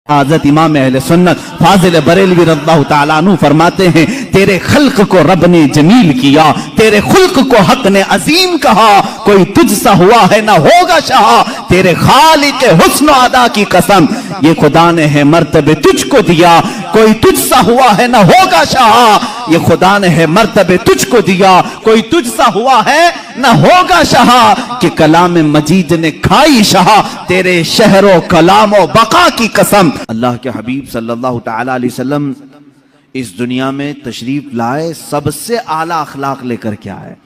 हज़रत इमाम अहले सुन्नत फाजिल बरेलवी रज़ियल्लाहु ताला अन्हु फरमाते हैं, तेरे खल्क को रब ने जमील किया, तेरे खुल्क को हक ने अजीम कहा, कोई तुझसा हुआ है ना होगा शाह, तेरे खालिक हुस्न अदा की कसम, ये खुदा ने है मर्तबे तुझको दिया, कोई तुझसा हुआ है ना होगा शाह, ये खुदा ने है मर्तबे तुझको दिया, कोई तुझसा हुआ है ना होगा शाह, कि कलाम मजीद ने खाई शाह, तेरे शहरो कलामो बका की कसम। अल्लाह के हबीब सल्लल्लाहु ताला अलैहि वसल्लम इस दुनिया में तशरीफ लाए, सबसे आला अखलाक लेकर के आए।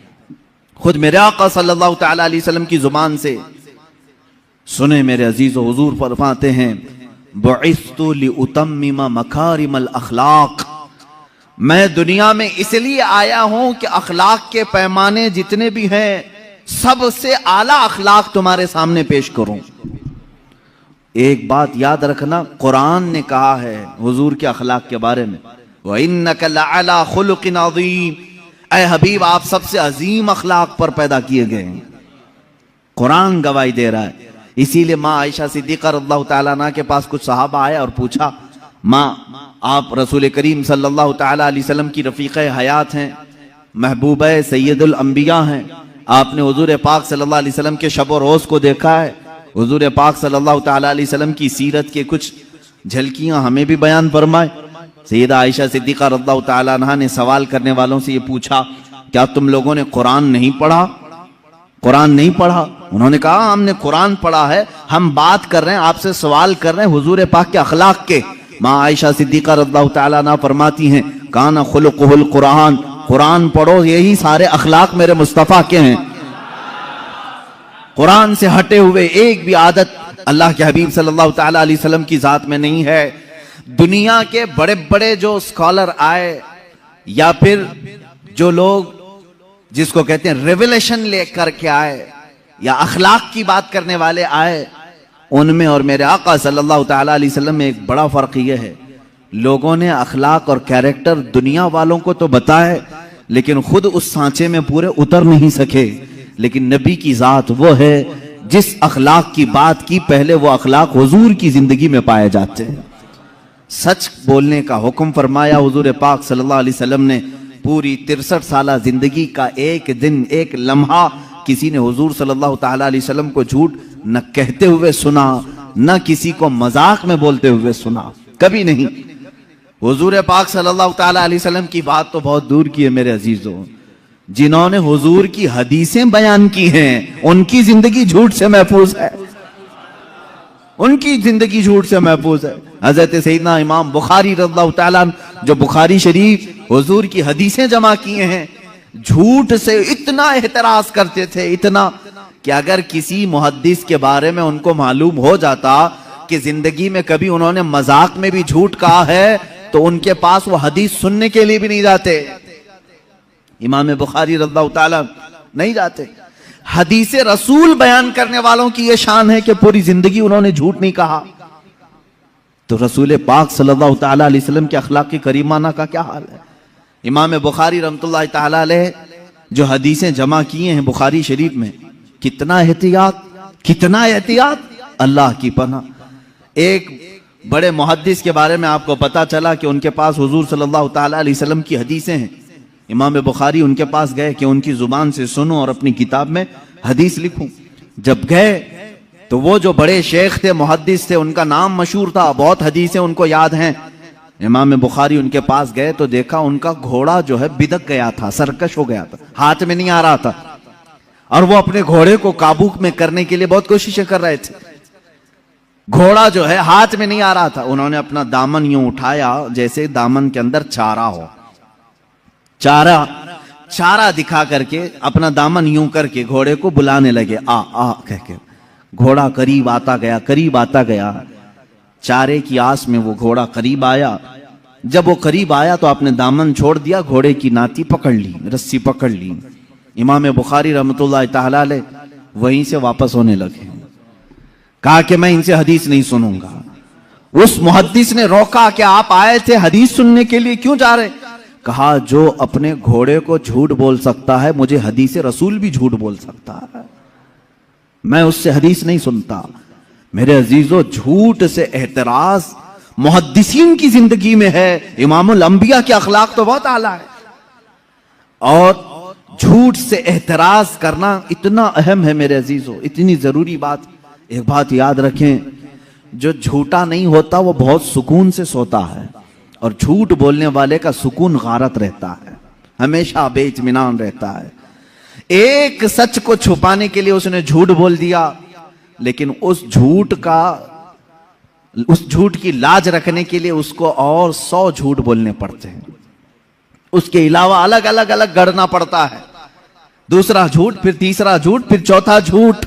खुद मेरे आका सल्लल्लाहु ताला अलैहि वसल्लम की जुबान से सुने मेरे अजीज हुजूर फरमाते हैं, बुइस्तु लिउतम्मिमा मकारिमल अखलाक, मैं दुनिया में इसलिए आया हूं कि अखलाक के पैमाने जितने भी हैं सबसे आला अखलाक तुम्हारे सामने पेश करूं। एक बात याद रखना, कुरान ने कहा है हुजूर के अखलाक के बारे में, व इन्नका लअला खुलुकिन अज़ीम, ऐ हबीब आप सबसे अजीम अखलाक पर पैदा किए गए हैं। कुरान गवाही दे रहा है। इसीलिए माँ आयशा सिद्दीक़ा रज़ियल्लाहु ताला अन्हा के पास कुछ सहाबा आया और पूछा, माँ आप रसूल करीम सल्लल्लाहु ताला अलैहि वसल्लम की रफ़ीक़े हयात हैं, महबूब सैयदुल अंबिया हैं, आपने हुजूर पाक सल्लल्लाहु अलैहि वसल्लम के शब व रोज़ को देखा है, हुजूर पाक सल्लल्लाहु ताला अलैहि वसल्लम की सीरत के कुछ झलकियां हमें भी बयान फरमाए। सैयदा आयशा सिद्दीक़ा रज़ियल्लाहु ताला अन्हा ने सवाल करने वालों से ये पूछा, क्या तुम लोगों ने कुरान नहीं पढ़ा? कुरान नहीं पढ़ा? उन्होंने कहा हमने कुरान पढ़ा है, हम बात कर रहे हैं, आपसे सवाल कर रहे हैं हुजूर पाक के अखलाक के। माँ आयशा सिद्दीक़ा रज़ियल्लाहु ताला अन्हा फरमाती हैं, काना खुलुकुहुल कुरान, कुरान पढ़ो, यही सारे अखलाक मेरे मुस्तफ़ा के हैं। कुरान से हटे हुए एक भी आदत अल्लाह के हबीब सल्लल्लाहु ताला अलैहि वसल्लम की जात में नहीं है। दुनिया के बड़े बड़े जो स्कॉलर आए या फिर जो लोग जिसको कहते हैं रेवलेशन लेकर के आए या अखलाक की बात करने वाले आए, उनमें और मेरे आका सल्लल्लाहु ताला अलैहि वसल्लम में एक बड़ा फर्क यह है, लोगों ने अखलाक और कैरेक्टर दुनिया वालों को तो बताए लेकिन खुद उस सांचे में पूरे उतर नहीं सके। लेकिन नबी की जात वो है जिस अखलाक की बात की, पहले वो अखलाक हुजूर की जिंदगी में पाए जाते हैं। सच बोलने का हुक्म फरमाया हुजूर पाक सल्लल्लाहु अलैहि वसल्लम ने। पूरी 63 साल जिंदगी का एक दिन एक लम्हा किसी ने हुजूर सल्लल्लाहु ताला अलैहि वसल्लम को झूठ न कहते हुए सुना, न किसी को मजाक में बोलते हुए सुना, कभी नहीं। हुजूर पाक सल्लल्लाहु ताला अलैहि वसल्लम की बात तो बहुत दूर की है मेरे अजीजों, जिन्होंने हुजूर की हदीसें बयान की हैं उनकी जिंदगी झूठ से महफूज है, उनकी जिंदगी झूठ से महफूज है। हजरत सैयदना इमाम बुखारी रज़ियल्लाहु ताला जो बुखारी शरीफ हुजूर की हदीसें जमा किए हैं, झूठ से इतना एहतराज करते थे, इतना कि अगर किसी मुहद्दिस के बारे में उनको मालूम हो जाता कि जिंदगी में कभी उन्होंने मजाक में भी झूठ कहा है तो उनके पास वो हदीस सुनने के लिए भी नहीं जाते। इमाम बुखारी रज़ियल्लाहु ताला नहीं जाते। हदीस रसूल बयान करने वालों की यह शान है कि पूरी जिंदगी उन्होंने झूठ नहीं कहा। तो रसूल पाक सल्लल्लाहु ताला अलैहि वसल्लम के अखलाक की करीमाना का क्या हाल है। इमाम बुखारी रहमतुल्लाह ताला अलैह जो हदीसें जमा किए हैं बुखारी शरीफ में, कितना एहतियात, कितना एहतियात, अल्लाह की पनाह। एक बड़े मुहद्दिस के बारे में आपको पता चला कि उनके पास हुजूर सल्लल्लाहु ताला अलैहि वसल्लम की हदीसें हैं। इमाम बुखारी उनके पास गए कि उनकी जुबान से सुनूं और अपनी किताब में हदीस लिखूं। जब गए तो वो जो बड़े शेख थे, मुहद्दिस थे, उनका नाम मशहूर था, बहुत हदीसें उनको याद हैं। इमाम बुखारी उनके पास गए तो देखा उनका घोड़ा जो है बिदक गया था, सरकश हो गया था, हाथ में नहीं आ रहा था, और वो अपने घोड़े को काबू में करने के लिए बहुत कोशिशें कर रहे थे। घोड़ा जो है हाथ में नहीं आ रहा था। उन्होंने अपना दामन यूं उठाया जैसे दामन के अंदर चारा हो, चारा दिखा करके अपना दामन यूं करके घोड़े को बुलाने लगे, आ कह के। घोड़ा करीब आता गया, करीब आता गया। चारे की आस में वो घोड़ा करीब आया। जब वो करीब आया तो आपने दामन छोड़ दिया, घोड़े की नाती पकड़ ली, रस्सी पकड़ ली। इमाम बुखारी रहमतुल्लाह ताला अलैह वहीं से वापस होने लगे। कहा कि मैं इनसे हदीस नहीं सुनूंगा। उस मुहद्दिस ने रोका कि आप आए थे हदीस सुनने के लिए, क्यों जा रहे? कहा जो अपने घोड़े को झूठ बोल सकता है, मुझे हदीस रसूल भी झूठ बोल सकता है, मैं उससे हदीस नहीं सुनता। मेरे अजीजों, झूठ से एहतराज मुहद्दिसीन की जिंदगी में है। इमामुल अंबिया के अखलाक तो बहुत आला है। और झूठ से एहतराज करना इतना अहम है मेरे अजीजों, इतनी जरूरी बात। एक बात याद रखें, जो झूठा नहीं होता वो बहुत सुकून से सोता है, और झूठ बोलने वाले का सुकून गारत रहता है, हमेशा बेइत्मीनान रहता है। एक सच को छुपाने के लिए उसने झूठ बोल दिया, लेकिन उस झूठ की लाज रखने के लिए उसको और 100 झूठ बोलने पड़ते हैं। उसके अलावा अलग अलग अलग गढ़ना पड़ता है। दूसरा झूठ, फिर तीसरा झूठ, फिर चौथा झूठ।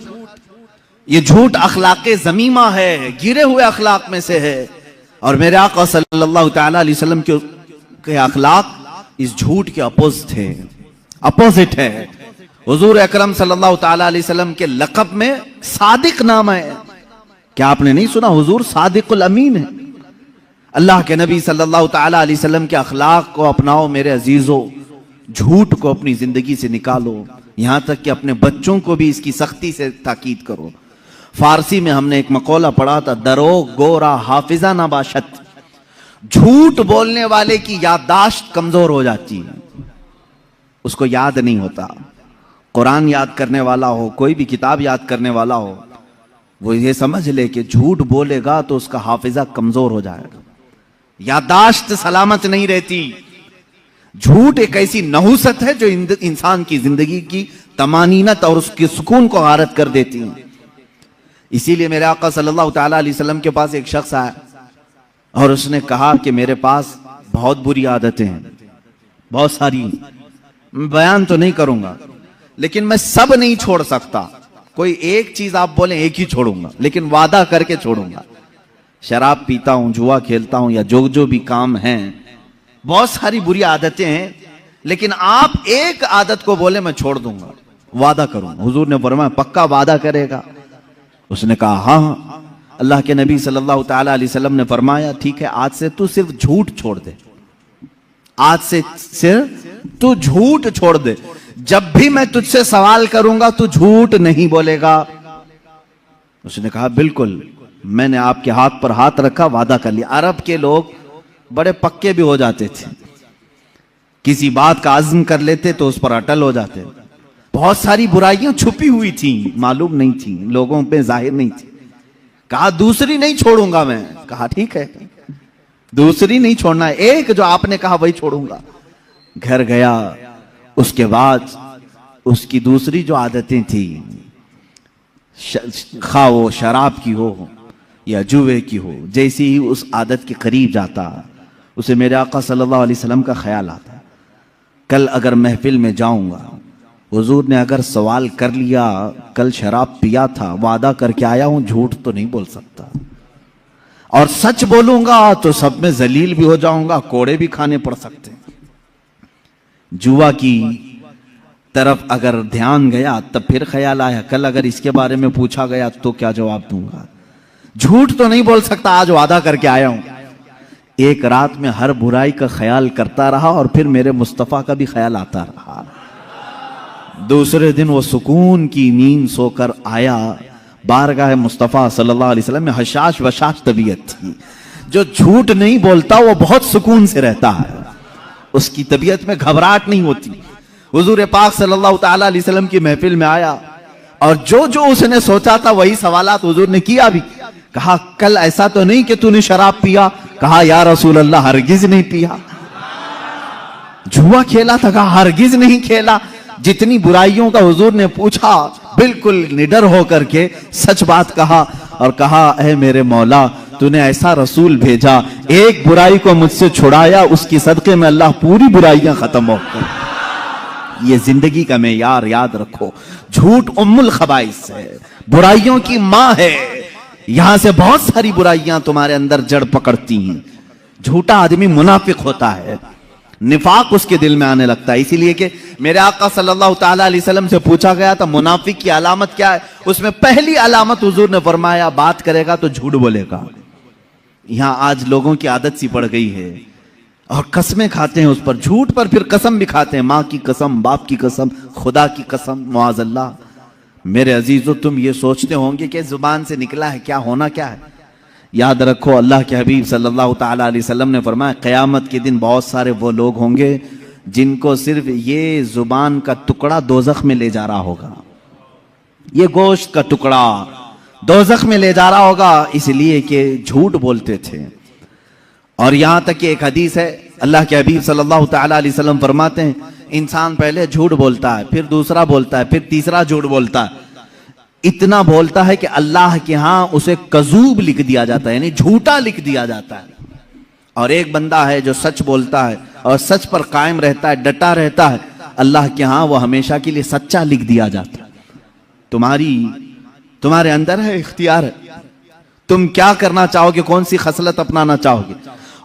ये झूठ अखलाके ज़मीमा है, गिरे हुए अखलाक में से है। और मेरे आका सल्लल्लाहु तआला अलैहि वसल्लम के अखलाक इस झूठ के अपोजिट है। हुजूर अकरम सल्लल्लाहु तआला अलैहि वसल्लम के लक़ब में सादिक नाम है। क्या आपने नहीं सुना? हुजूर सादिकुल अमीन है। अल्लाह के नबी सल्लल्लाहु तआला अलैहि वसल्लम के अखलाक को अपनाओ मेरे अजीजों, झूठ को अपनी जिंदगी से निकालो। यहां तक कि अपने बच्चों को भी इसकी सख्ती से ताकीद करो। फारसी में हमने एक मकौला पढ़ा था, दरोग गोरा हाफिजा ना बाशत। झूठ बोलने वाले की याददाश्त कमजोर हो जाती है, उसको याद नहीं होता। कुरान याद करने वाला हो, कोई भी किताब याद करने वाला हो, वो ये समझ ले कि झूठ बोलेगा तो उसका हाफिजा कमजोर हो जाएगा, याददाश्त सलामत नहीं रहती। झूठ एक ऐसी नहुसत है जो इंसान की जिंदगी की तमानीनत और उसके सुकून को गारत कर देती है। इसीलिए मेरे आका सल्लल्लाहु तआला अलैहि वसल्लम के पास एक शख्स आया और उसने कहा कि मेरे पास बहुत बुरी आदतें हैं, बहुत सारी। मैं बयान तो नहीं करूंगा, लेकिन मैं सब नहीं छोड़ सकता। कोई एक चीज आप बोले, एक ही छोड़ूंगा, लेकिन वादा करके छोड़ूंगा। शराब पीता हूं, जुआ खेलता हूं, या जो भी काम है, बहुत सारी बुरी आदतें हैं, लेकिन आप एक आदत को बोले मैं छोड़ दूंगा, वादा करूंगा। हुजूर ने फरमाया पक्का वादा करेगा? उसने कहा हाँ। अल्लाह के नबी सल्लल्लाहु तआला अलैहि वसल्लम ने फरमाया ठीक है, आज से तू सिर्फ झूठ छोड़ दे, आज से सिर्फ तू झूठ छोड़ दे। जब भी मैं तुझसे सवाल करूंगा तू झूठ नहीं बोलेगा। उसने कहा बिल्कुल। मैंने आपके हाथ पर हाथ रखा, वादा कर लिया। अरब के लोग बड़े पक्के भी हो जाते थे, किसी बात का आज़म कर लेते तो उस पर अटल हो जाते। बहुत सारी बुराइयां छुपी हुई थी, मालूम नहीं थी, लोगों पे जाहिर नहीं थी। कहा दूसरी नहीं छोड़ूंगा मैं। कहा ठीक है, दूसरी नहीं छोड़ना, एक जो आपने कहा वही छोड़ूंगा। घर गया, उसके बाद उसकी दूसरी जो आदतें थी, खा वो शराब की हो या जुए की हो, जैसे ही उस आदत के करीब जाता उसे मेरे आका सल्लल्लाहु अलैहि वसल्लम का ख्याल आता, कल अगर महफिल में जाऊंगा, हुजूर ने अगर सवाल कर लिया कल शराब पिया था, वादा करके आया हूं, झूठ तो नहीं बोल सकता, और सच बोलूंगा तो सब में जलील भी हो जाऊंगा, कोड़े भी खाने पड़ सकते हैं। जुआ की तरफ अगर ध्यान गया तब फिर ख्याल आया कल अगर इसके बारे में पूछा गया तो क्या जवाब दूंगा। झूठ तो नहीं बोल सकता, आज वादा करके आया हूं। एक रात में हर बुराई का ख्याल करता रहा और फिर मेरे मुस्तफा का भी ख्याल आता रहा। दूसरे दिन वो सुकून की नींद सोकर आया, बारगाह मुस्तफा सल्लल्लाहु अलैहि वसल्लम में हशाश वशाश तबीयत थी। जो झूठ नहीं बोलता वो बहुत सुकून से रहता है, उसकी तबीयत में घबराहट नहीं होती। हुजूर पाक सल्लल्लाहु तआला अलैहि वसल्लम की महफिल में आया और जो जो उसने सोचा था वही सवालात हुजूर ने किया भी। कहा कल ऐसा तो नहीं कि तूने शराब पिया? कहा या रसूल अल्लाह हरगिज नहीं पिया। जुआ खेला था? कहा हरगिज नहीं खेला। जितनी बुराइयों का हुजूर ने पूछा बिल्कुल निडर होकर के सच बात कहा और कहा ऐ मेरे मौला, तूने ऐसा रसूल भेजा, एक बुराई को मुझसे छुड़ाया, उसकी सदके में अल्लाह पूरी बुराइयां खत्म हो गई। ये जिंदगी का मेयार याद रखो। झूठ उम्मुल खबाइस है, बुराइयों की मां है। यहां से बहुत सारी बुराइयां तुम्हारे अंदर जड़ पकड़ती हैं। झूठा आदमी मुनाफिक होता है, निफाक उसके दिल में आने लगता है। इसीलिए कि मेरे आका सल्लल्लाहु तआला अलैहि वसल्लम से पूछा गया था मुनाफिक की अलामत क्या है, उसमें पहली अलामत हुजूर ने फरमाया बात करेगा तो झूठ बोलेगा। यहां आज लोगों की आदत सी पड़ गई है और कसमें खाते हैं उस पर, झूठ पर फिर कसम भी खाते हैं, माँ की कसम, बाप की कसम, खुदा की कसम, मुआज़ल्लाह। मेरे अजीजों, तुम ये सोचते होंगे कि जुबान से निकला है क्या, होना क्या है। याद रखो, अल्लाह के हबीब सल्लल्लाहु ताला अलैहि वसल्लम ने फरमाया, क़यामत के दिन बहुत सारे वो लोग होंगे जिनको सिर्फ ये जुबान का टुकड़ा दोज़ख में ले जा रहा होगा, ये गोश्त का टुकड़ा दोज़ख में ले जा रहा होगा, इसलिए कि झूठ बोलते थे। और यहां तक कि एक हदीस है, अल्लाह के हबीब सल्लल्लाहु ताला अलैहि वसल्लम फरमाते हैं, इंसान पहले झूठ बोलता है, फिर दूसरा बोलता है, फिर तीसरा झूठ बोलता है, इतना बोलता है कि अल्लाह के यहां उसे कजूब लिख दिया जाता है, यानी झूठा लिख दिया जाता है। और एक बंदा है जो सच बोलता है और सच पर कायम रहता है, डटा रहता है, अल्लाह के यहां वो हमेशा के लिए सच्चा लिख दिया जाता है। तुम्हारे अंदर है, इख्तियार है, तुम क्या करना चाहोगे, कौन सी खसलत अपनाना चाहोगे।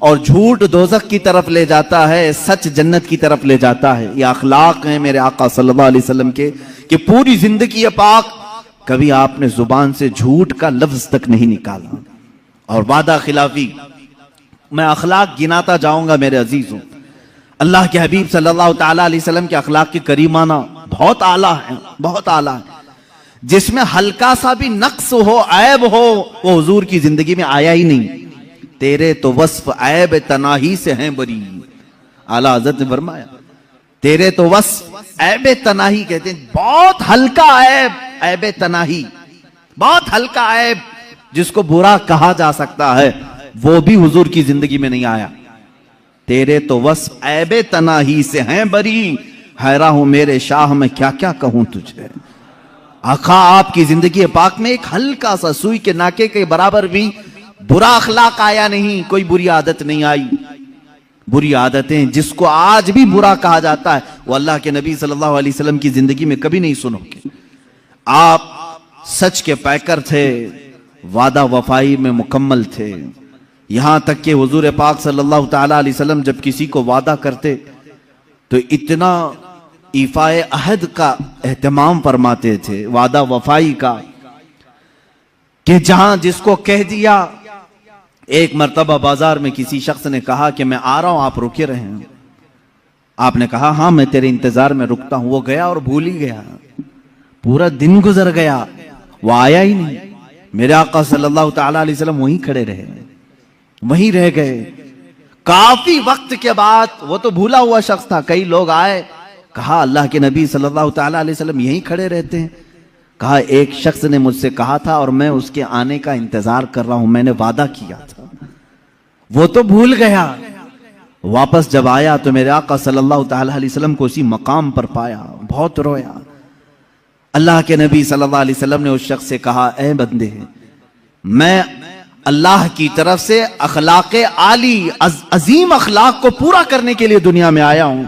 और झूठ दोज़ख की तरफ ले जाता है, सच जन्नत की तरफ ले जाता है। ये अखलाक है मेरे आका सल्लल्लाहु अलैहि वसल्लम के, कि पूरी जिंदगी पाक कभी आपने जुबान से झूठ का लफ्ज तक नहीं निकाला। और वादा खिलाफी, मैं अखलाक गिनाता जाऊंगा मेरे अजीजों। अल्लाह के हबीब सल्लल्लाहु ताला अलैहि वसल्लम के अखलाक की करीमाना बहुत आला है, बहुत आला है। जिसमें हल्का सा भी नक्स हो, ऐब हो, वो हुजूर की जिंदगी में आया ही नहीं। तेरे तो वस्फ ऐब तनाही से हैं बरी, आला हज़रत ने फरमाया, तेरे तो वस्फ ऐब तनाही, कहते हैं बहुत हल्का ऐब, ऐब तनाही, बहुत हल्का ऐब जिसको बुरा कहा जा सकता है, वो भी हुजूर की जिंदगी में नहीं आया। तेरे तो वस्फ ऐब तनाही से हैं बरी, हैरान हूं मेरे शाह मैं क्या क्या कहूं तुझे। आखा आपकी जिंदगी पाक में एक हल्का सा सुई के नाके के बराबर भी बुरा अखलाक आया नहीं, कोई बुरी आदत नहीं आई। बुरी आदतें जिसको आज भी बुरा कहा जाता है, वो अल्लाह के नबी सल्लल्लाहु अलैहि वसल्लम की जिंदगी में कभी नहीं सुनोगे। आप सच के पैकर थे, वादा वफाई में मुकम्मल थे। यहां तक कि हुजूर पाक सल्लल्लाहु ताला अलैहि वसल्लम जब किसी को वादा करते तो इतना इफ़ाए अहद का एहतमाम फरमाते थे, वादा वफाई का, कि जहां जिसको कह दिया। एक मर्तबा बाजार में किसी शख्स ने कहा कि मैं आ रहा हूं, आप रुके रहे हैं। आपने कहा हाँ मैं तेरे इंतजार में रुकता हूं। वो गया और भूल ही गया, पूरा दिन गुजर गया, वो आया ही नहीं। मेरे आका सल्लल्लाहु ताला अलैहि वसल्लम वहीं खड़े रहे, वहीं रह गए। काफी वक्त के बाद, वो तो भूला हुआ शख्स था, कई लोग आए, कहा अल्लाह के नबी सल्लल्लाहु ताला अलैहि वसल्लम यहीं खड़े रहते हैं। कहा एक शख्स ने मुझसे कहा था और मैं उसके आने का इंतजार कर रहा हूं, मैंने वादा किया था। वो तो भूल गया। वापस जब आया तो मेरे आका सल्लल्लाहु ताला अलैहि वसल्लम को उसी मकाम पर पाया, बहुत रोया। अल्लाह के नबी सल्लल्लाहु अलैहि वसल्लम ने उस शख्स से कहा, ए बंदे, मैं अल्लाह की तरफ से अखलाक आली, अजीम अखलाक को पूरा करने के लिए दुनिया में आया हूं,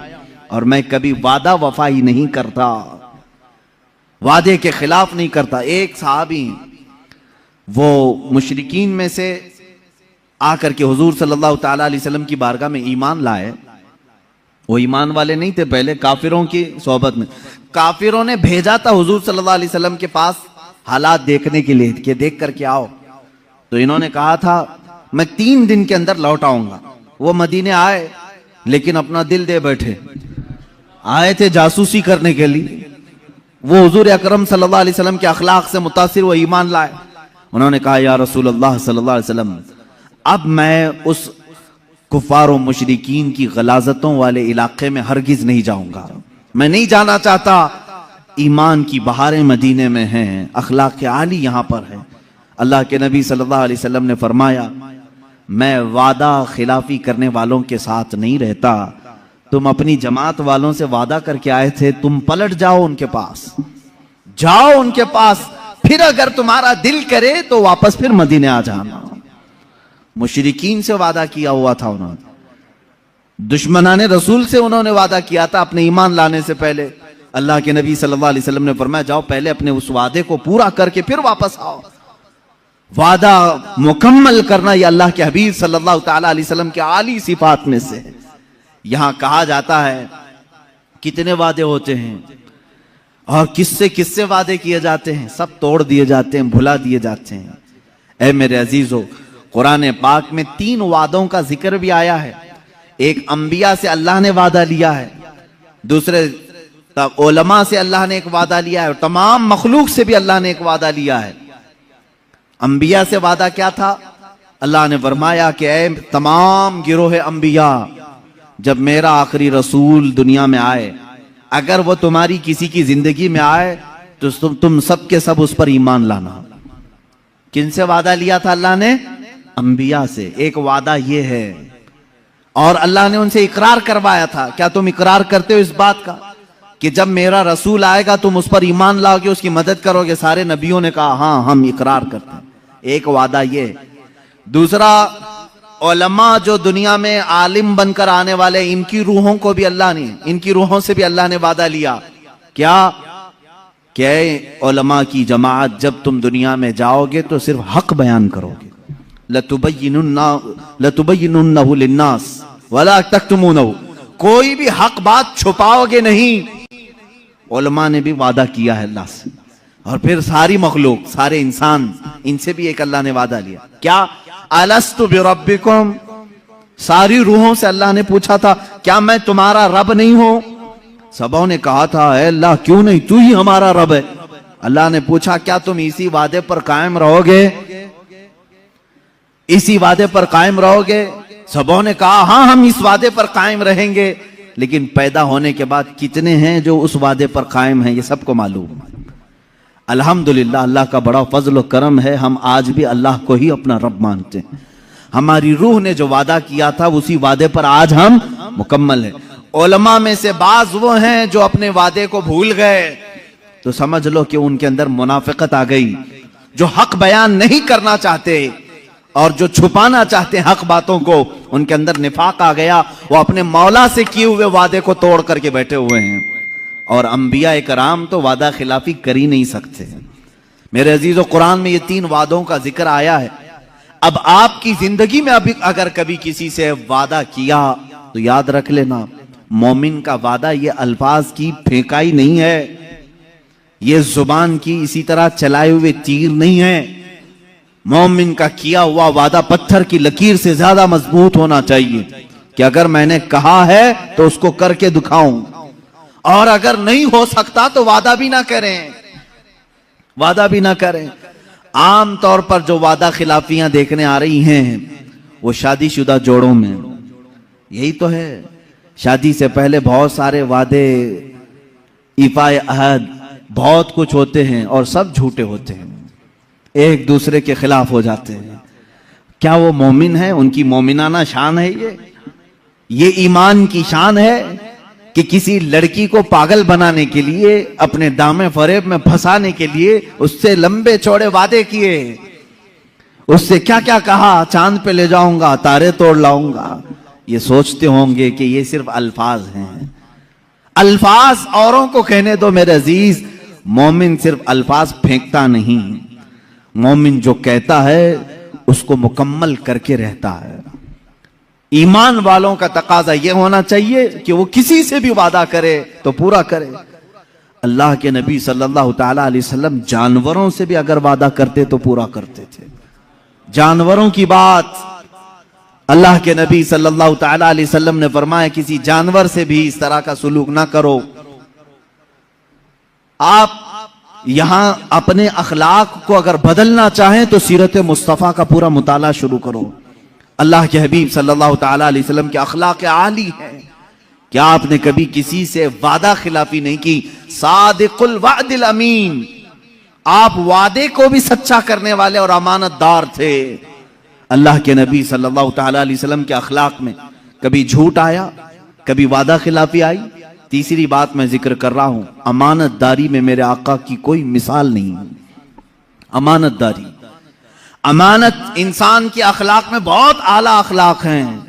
और मैं कभी वादा वफाई नहीं करता, वादे के खिलाफ नहीं करता। एक सहाबी वो मुशरिकीन में से आकर के हुजूर सल्लल्लाहु ताला अलैहि वसल्लम की बारगाह में ईमान लाए। वो ईमान वाले नहीं थे, पहले काफिरों की सोहबत में। काफिरों ने भेजा था हुजूर सल्लल्लाहु अलैहि वसल्लम के पास हालात देखने के लिए, कि देख करके आओ। तो इन्होंने कहा था मैं 3 दिन के अंदर लौट आऊंगा। वो मदीने आए, लेकिन अपना दिल दे बैठे। आए थे जासूसी करने के लिए। वो हुजूर अकरम सल्लल्लाहु अलैहि वसल्लम के अखलाक से मुतासिर वो ईमान लाए। उन्होंने कहा, या रसूल अल्लाह सल्लल्लाहु अलैहि वसल्लम, अब मैं उस कुफार और मुशरिकीन की गलाजतों वाले इलाके में हरगिज नहीं जाऊंगा, मैं नहीं जाना चाहता। ईमान की बहारें मदीने में हैं, अखलाक आली यहां पर है। अल्लाह के नबी सल्लल्लाहु अलैहि वसल्लम ने फरमाया, मैं वादा खिलाफी करने वालों के साथ नहीं रहता। तुम अपनी जमात वालों से वादा करके आए थे, तुम पलट जाओ उनके पास, जाओ उनके पास, फिर अगर तुम्हारा दिल करे तो वापस फिर मदीने आ जाना। मुशरिकीन से वादा किया हुआ था उन्होंने, दुश्मनाने रसूल से उन्होंने वादा किया था अपने ईमान लाने से पहले। अल्लाह के नबी सल्लल्लाहु अलैहि वसल्लम ने फरमाया, जाओ पहले अपने उस वादे को पूरा करके फिर वापस आओ। वादा मुकम्मल करना यह अल्लाह के हबीब सल्लल्लाहु ताला अलैहि वसल्लम के आली सिफात में से है। यहां कहा जाता है कितने वादे होते हैं और किससे किससे वादे किए जाते हैं, सब तोड़ दिए जाते हैं, भुला दिए जाते हैं। ऐ मेरे अजीजों, कुरान पाक में 3 वादों का जिक्र भी आया है। एक अंबिया से अल्लाह ने वादा लिया है, दूसरे उलमा से अल्लाह ने एक वादा लिया है, और तमाम मखलूक से भी अल्लाह ने एक वादा लिया है। अंबिया से वादा क्या था? अल्लाह ने फरमाया कि ऐ तमाम गिरोह अंबिया, जब मेरा आखिरी रसूल दुनिया में आए, अगर वो तुम्हारी किसी की जिंदगी में आए तो तुम सब के सब उस पर ईमान लाना। किनसे वादा लिया था अल्लाह ने? अंबिया से। एक वादा ये है, और अल्लाह ने उनसे इकरार करवाया था। क्या तुम इकरार करते हो इस बात का कि जब मेरा रसूल आएगा तुम उस पर ईमान लाओगे, उसकी मदद करोगे? सारे नबियों ने कहा हाँ हम इकरार करते हैं। एक वादा ये। दूसरा, उलमा जो दुनिया में आलिम बनकर आने वाले, इनकी रूहों को भी अल्लाह ने, इनकी रूहों से भी अल्लाह ने वादा लिया। क्या? उलमा की जमात जब तुम दुनिया में जाओगे तो सिर्फ हक बयान करोगे। लतुबय्यिनुन्नहु लिन्नास वला तक्तुमूनहु, कोई भी हक बात छुपाओगे नहीं। उलमा ने भी वादा किया है अल्लाह से। और फिर सारी मखलूक, सारे इंसान, इनसे भी एक अल्लाह ने वादा लिया। क्या? अलस्तु बिरब्बिकुम, सारी रूहों से अल्लाह ने पूछा था क्या मैं तुम्हारा रब नहीं हूं? सबों ने कहा था ऐ अल्लाह क्यों नहीं, तू ही हमारा रब है। अल्लाह ने पूछा क्या तुम इसी वादे पर कायम रहोगे? इसी वादे पर कायम रहोगे? सबों ने कहा हाँ हम इस वादे पर कायम रहेंगे। लेकिन पैदा होने के बाद कितने हैं जो उस वादे पर कायम हैं, ये सबको मालूम। अल्हम्दुलिल्लाह, अल्लाह का बड़ा फजल और करम है, हम आज भी अल्लाह को ही अपना रब मानते हैं। हमारी रूह ने जो वादा किया था उसी वादे पर आज हम मुकम्मल हैं। उलमा में से बाज वो हैं जो अपने वादे को भूल गए, तो समझ लो कि उनके अंदर मुनाफिकत आ गई। जो हक बयान नहीं करना चाहते और जो छुपाना चाहते हैं हक बातों को, उनके अंदर निफाक आ गया। वो अपने मौला से किए हुए वादे को तोड़ करके बैठे हुए हैं। और अंबिया इकराम तो वादा खिलाफी कर ही नहीं सकते। मेरे अजीजों, कुरान में ये 3 वादों का जिक्र आया है। अब आपकी जिंदगी में अभी अगर कभी किसी से वादा किया तो याद रख लेना, मोमिन का वादा ये अल्फाज की फेंकाई नहीं है, ये जुबान की इसी तरह चलाए हुए तीर नहीं है। मोमिन का किया हुआ वादा पत्थर की लकीर से ज्यादा मजबूत होना चाहिए कि अगर मैंने कहा है तो उसको करके दिखाऊं, और अगर नहीं हो सकता तो वादा भी ना करें, वादा भी ना करें। आम तौर पर जो वादा खिलाफियां देखने आ रही हैं वो शादीशुदा जोड़ों में यही तो है। शादी से पहले बहुत सारे वादे, इफाए अहद, बहुत कुछ होते हैं और सब झूठे होते हैं, एक दूसरे के खिलाफ हो जाते हैं। क्या वो मोमिन है? उनकी मोमिनाना शान है ये ईमान की शान है कि किसी लड़की को पागल बनाने के लिए, अपने दामे फरेब में फंसाने के लिए उससे लंबे चौड़े वादे किए, उससे क्या क्या कहा, चांद पे ले जाऊंगा, तारे तोड़ लाऊंगा। ये सोचते होंगे कि ये सिर्फ अल्फाज हैं। अल्फाज औरों को कहने दो मेरे अजीज, मोमिन सिर्फ अल्फाज फेंकता नहीं, मोमिन जो कहता है उसको मुकम्मल करके रहता है। ईमान वालों का तकाजा यह होना चाहिए कि वो किसी से भी वादा करे तो पूरा करे। अल्लाह के नबी सल्लल्लाहु ताला अलैहि वसल्लम जानवरों से भी अगर वादा करते तो पूरा करते थे। जानवरों की बात अल्लाह के नबी सल्लल्लाहु ताला अलैहि वसल्लम ने फरमाया किसी जानवर से भी इस तरह का सुलूक ना करो। आप यहां अपने अखलाक को अगर बदलना चाहें तो सीरत मुस्तफ़ा का पूरा मुताला शुरू करो। अल्लाह के हबीब सल्लल्लाहु ताला अलैहि वसल्लम के अखलाक आली है। क्या आपने कभी किसी से वादा खिलाफी नहीं की? सादिकुल वादिल अमीन, आप वादे को भी सच्चा करने वाले और अमानतदार थे। अल्लाह के नबी सल्लल्लाहु ताला अलैहि वसल्लम के अखलाक में कभी झूठ आया, कभी वादा खिलाफी आई? तीसरी बात मैं जिक्र कर रहा हूं, अमानतदारी में मेरे आका की कोई मिसाल नहीं। अमानतदारी, अमानत इंसान के अखलाक में बहुत आला अखलाक हैं।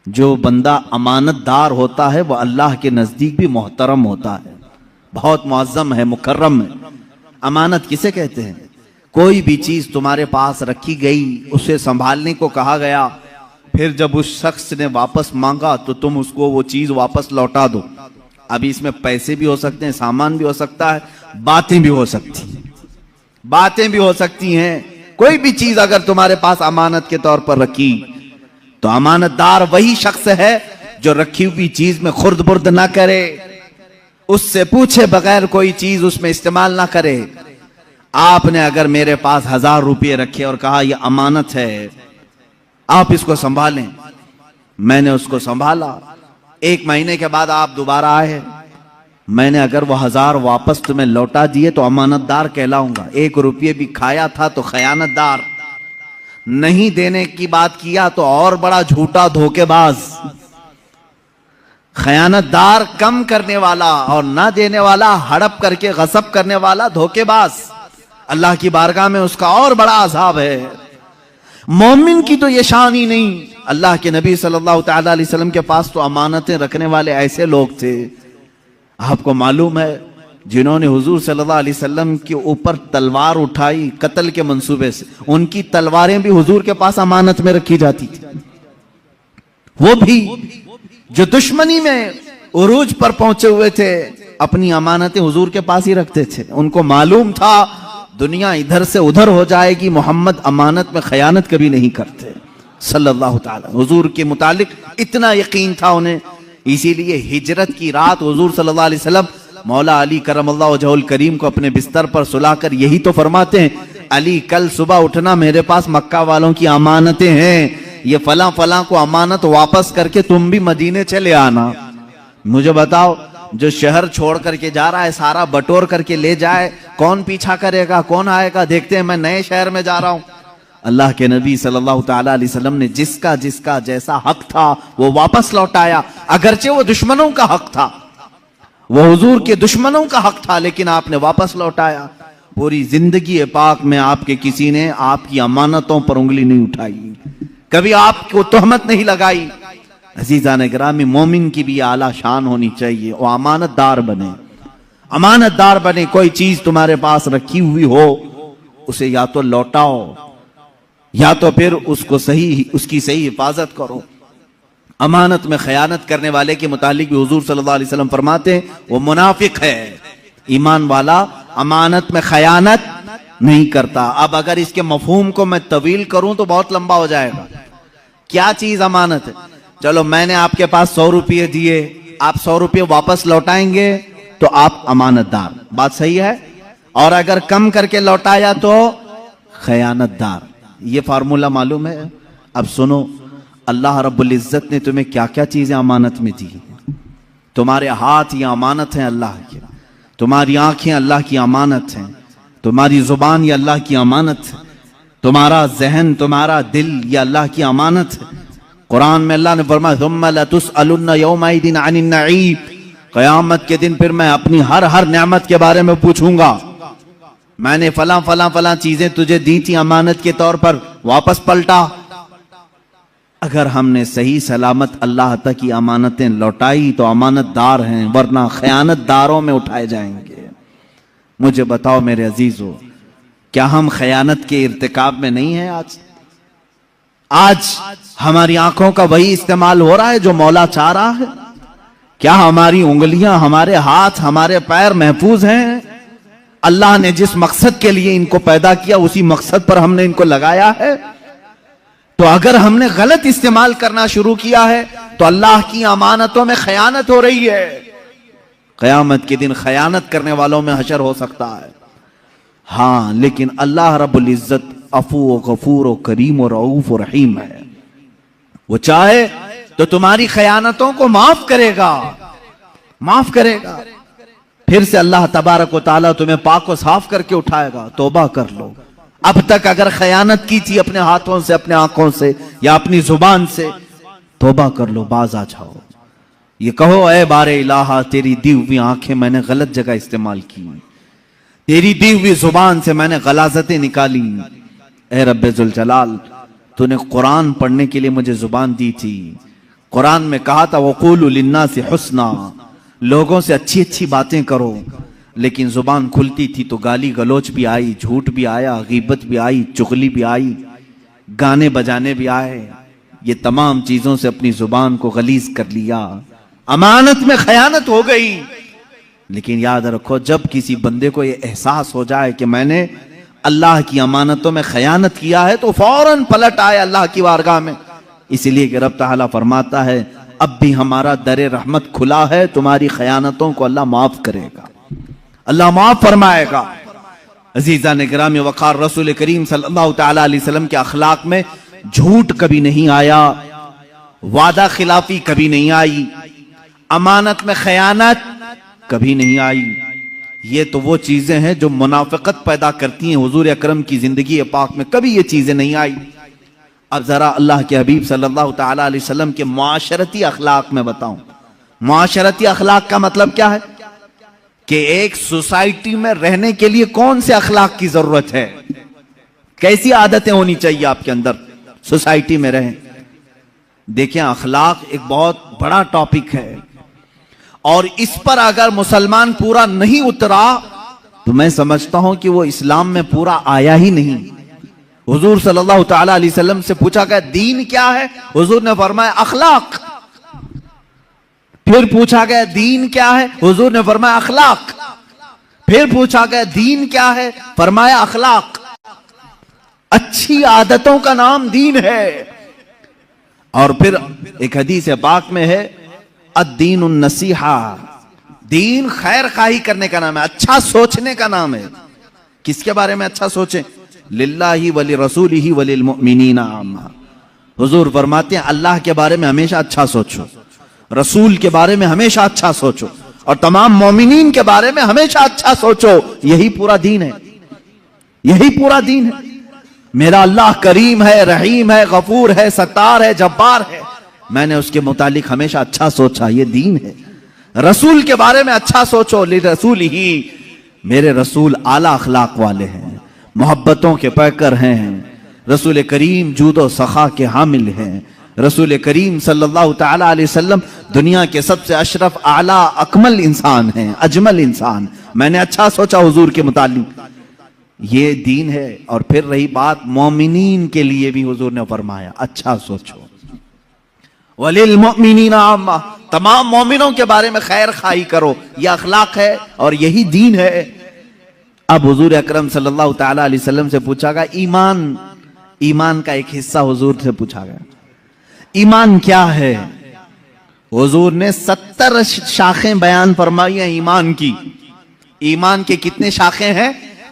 जो बंदा अमानतदार होता है वह अल्लाह के नजदीक भी मोहतरम होता है, बहुत मुअज्जम है, मुकर्रम है। अमानत किसे कहते हैं? कोई भी चीज तुम्हारे पास रखी गई, उसे संभालने को कहा गया, फिर जब उस शख्स ने वापस मांगा तो तुम उसको वो चीज वापस लौटा दो। अभी इसमें पैसे भी हो सकते हैं, सामान भी हो सकता है, बातें भी हो सकती हैं, बातें भी हो सकती हैं। कोई भी चीज अगर तुम्हारे पास अमानत के तौर पर रखी तो अमानतदार वही शख्स है जो रखी हुई चीज में खुर्द बुर्द ना करे, उससे पूछे बगैर कोई चीज उसमें इस्तेमाल ना करे। आपने अगर मेरे पास 1000 रुपये रखे और कहा यह अमानत है, आप इसको संभालें। मैंने उसको संभाला। 1 महीने के बाद आप दोबारा आए। मैंने अगर वो 1000 वापस तुम्हें लौटा दिए तो अमानतदार कहलाऊंगा। 1 रुपये भी खाया था तो खयानतदार। नहीं देने की बात किया तो और बड़ा झूठा धोखेबाज। खयानतदार कम करने वाला और ना देने वाला, हड़प करके गसब करने वाला धोखेबाज, अल्लाह की बारगाह में उसका और बड़ा अजाब है। मोमिन की तो ये शान ही नहीं। अल्लाह के नबी सल्लल्लाहु अलैहि वसल्लम के पास तो अमानतें रखने वाले ऐसे लोग थे, आपको मालूम है, जिन्होंने हुजूर सल्लल्लाहु अलैहि वसल्लम के ऊपर तलवार उठाई कत्ल के मंसूबे से। उनकी तलवारें भी हुजूर के पास अमानत में रखी जाती थी। वो भी जो दुश्मनी में उरूज पर पहुंचे हुए थे, अपनी अमानतें हुजूर के पास ही रखते थे। उनको मालूम था दुनिया इधर से उधर हो जाएगी, मोहम्मद अमानत में खयानत कभी नहीं करते सल्लल्लाहु ताला। हुजूर के मुतालिक इतना यकीन था उन्हें। इसीलिए हिजरत की रात हुजूर सल्लल्लाहु अलैहि वसल्लम मौला अली करमल्लाहु वजहुल करीम को अपने बिस्तर पर सुलाकर यही तो फरमाते हैं, अली कल सुबह उठना, मेरे पास मक्का वालों की अमानतें हैं, ये फला फला को अमानत वापस करके तुम भी मदीने चले आना। मुझे बताओ, जो शहर छोड़ करके जा रहा है सारा बटोर करके ले जाए, कौन पीछा करेगा, कौन आएगा? देखते हैं मैं नए शहर में जा रहा हूं। अल्लाह के नबी सल्लल्लाहु ताला अलैहि वसल्लम ने जिसका जिसका जैसा हक था वो वापस लौटाया। अगरचे वो दुश्मनों का हक था, वो हुजूर के दुश्मनों का हक था, लेकिन आपने वापस लौटाया। पूरी जिंदगी पाक में आपके किसी ने आपकी अमानतों पर उंगली नहीं उठाई, कभी आपको तोहमत नहीं लगाई। अजीजान गिरामी, मोमिन की भी आला शान होनी चाहिए, वो अमानतदार बने, अमानतदार बने। कोई चीज तुम्हारे पास रखी हुई हो उसे या तो लौटाओ या तो फिर उसकी सही हिफाजत करो। अमानत में खयानत करने वाले के मुतालिक भी हुजूर सल्लल्लाहु अलैहि वसल्लम फरमाते हैं वो मुनाफिक है। ईमान वाला अमानत में खयानत नहीं करता। अब अगर इसके मफहूम को मैं तवील करूं तो बहुत लंबा हो जाएगा। क्या चीज अमानत है? चलो मैंने आपके पास 100 रुपये दिए, आप 100 रुपये वापस लौटाएंगे तो आप अमानतदार, बात सही है। और अगर कम करके लौटाया तो खयानतदार। ये फार्मूला मालूम है? अब सुनो, अल्लाह रब्बुल इज्जत ने तुम्हें क्या क्या चीजें अमानत में दी। तुम्हारे हाथ ये अमानत है अल्लाह की, तुम्हारी आंखें अल्लाह की अमानत हैं, तुम्हारी जुबान ये अल्लाह की अमानत है, तुम्हारा जहन, तुम्हारा दिल ये अल्लाह की अमानत है। कुरान में अल्लाह ने फरमाया सुम्मा लतुसअलुन्ना यौमइदिन अनिन नईम, क़यामत के दिन फिर मैं अपनी हर नेमत के बारे में पूछूंगा। मैंने फला फला फला चीजें तुझे दी थी अमानत के तौर पर, वापस पलटा। अगर हमने सही सलामत अल्लाह तक की अमानतें लौटाई तो अमानतदार हैं, वरना खयानतदारों में उठाए जाएंगे। मुझे बताओ मेरे अजीजों, क्या हम खयानत के इर्तिकाब में नहीं है? आज हमारी आंखों का वही इस्तेमाल हो रहा है जो मौला चाह रहा है? क्या हमारी उंगलियां, हमारे हाथ, हमारे पैर महफूज हैं? अल्लाह ने जिस मकसद के लिए इनको पैदा किया उसी मकसद पर हमने इनको लगाया है। तो अगर हमने गलत इस्तेमाल करना शुरू किया है तो अल्लाह की अमानतों में खयानत हो रही है। क़यामत के दिन खयानत करने वालों में हशर हो सकता है। हाँ, लेकिन अल्लाह रब्बुल इज्जत अफू व गफूर व करीम और रऊफ और रहीम है। वो चाहे तो तुम्हारी खयानतों को माफ करेगा, माफ करेगा। फिर से अल्लाह तबारक व तआला तुम्हें पाक व साफ करके उठाएगा। तौबा कर लो। अब तक अगर खयानत की थी अपने हाथों से, अपने आंखों से या अपनी जुबान से, तौबा कर लो, बाज आ जाओ। ये कहो ए बारे इलाहा, तेरी दी हुई आंखें मैंने गलत जगह इस्तेमाल की, तेरी दी हुई जुबान से मैंने गलाजतें निकाली। ए रब्बे जुल जलाल, तूने कुरान पढ़ने के लिए मुझे जुबान दी थी। कुरान में कहा था वक़ूलु लिन्नासि हुस्ना, लोगों से अच्छी अच्छी बातें करो, लेकिन जुबान खुलती थी तो गाली गलोच भी आई, झूठ भी आया, गीबत भी आई, चुगली भी आई, गाने बजाने भी आए। ये तमाम चीजों से अपनी जुबान को गलीज कर लिया, अमानत में खयानत हो गई। लेकिन याद रखो, जब किसी बंदे को ये एहसास हो जाए कि मैंने अल्लाह की अमानतों में खयानत किया है तो फौरन पलट आए अल्लाह की बारगाह में। इसलिए कि रब ताला फरमाता है अब भी हमारा दरे रहमत खुला है, तुम्हारी खयानतों को अल्लाह माफ करेगा, अल्लाह माफ फरमाएगा। अजीज़ान गिरामी वक़ार, रसूल करीम सल्लल्लाहु तआला अलैहि वसल्लम के अखलाक में झूठ कभी नहीं आया, वादा खिलाफी कभी नहीं आई, अमानत में खयानत कभी नहीं आई। ये तो वो चीजें हैं जो मुनाफिकत पैदा करती हैं। हुजूर अकरम की जिंदगी पाक में कभी ये चीजें नहीं आई। अब जरा अल्लाह के हबीब सल्लल्लाहु ताला अलैहि वसल्लम के मुआशरती अखलाक में बताऊं। मुआशरती अखलाक का मतलब क्या है कि एक सोसाइटी में रहने के लिए कौन से अखलाक की जरूरत है, कैसी आदतें होनी चाहिए आपके अंदर सोसाइटी में रहें। देखिए, अखलाक एक बहुत बड़ा टॉपिक है और इस पर अगर मुसलमान पूरा नहीं उतरा तो मैं समझता हूं कि वो इस्लाम में पूरा आया ही नहीं। हुजूर सल्लल्लाहु ताला अलैहि वसल्लम से पूछा गया दीन क्या है, हुजूर ने फरमाया अखलाक। फिर पूछा गया दीन क्या है, हुजूर ने फरमाया अखलाक। फिर पूछा गया दीन क्या है, फरमाया अखलाक। अच्छी आदतों का नाम दीन है। और फिर एक हदीस पाक में है अद्दीन नसीहा, दीन खैर खाही करने का नाम है, अच्छा सोचने का नाम है। किसके बारे में अच्छा सोचें? लिल्लाही वली रसूलिही वलिल मुमिनीना आम्मा। हुजूर फरमाते हैं अल्लाह के बारे में हमेशा अच्छा सोचो, रसूल के बारे में हमेशा अच्छा सोचो और तमाम मोमिनीन के बारे में हमेशा अच्छा सोचो। यही पूरा दीन है, यही पूरा दीन है। मेरा अल्लाह करीम है, रहीम है, गफूर है, सत्तार है, जब्बार है, मैंने उसके मुतालिक हमेशा अच्छा सोचा, ये दीन है। रसूल के बारे में अच्छा सोचो, ले रसूल ही, मेरे रसूल आला अखलाक वाले हैं, मोहब्बतों के पैकर हैं। रसूल करीम जूदो सखा के हामिल हैं। रसूल करीम सल्लल्लाहु ताला अलैहि वसल्लम दुनिया के सबसे अशरफ आला अकमल इंसान हैं, अजमल इंसान। मैंने अच्छा सोचा हुजूर के मुतालिक, ये दीन है। और फिर रही बात मोमिनीन के लिए भी हुजूर ने फरमाया अच्छा सोचो, वलिल मुमिनीना आम्मा, तमाम मोमिनों के बारे में खैर खाई करो। यह अखलाक है और यही दीन है। अब हुजूर अकरम सल्लल्लाहु ताला अलैहि वसल्लम से पूछा गया ईमान, ईमान का एक हिस्सा हुजूर से पूछा गया, ईमान क्या है? हुजूर ने 70 शाखें बयान फरमाई हैं ईमान की। ईमान के कितने शाखें हैं?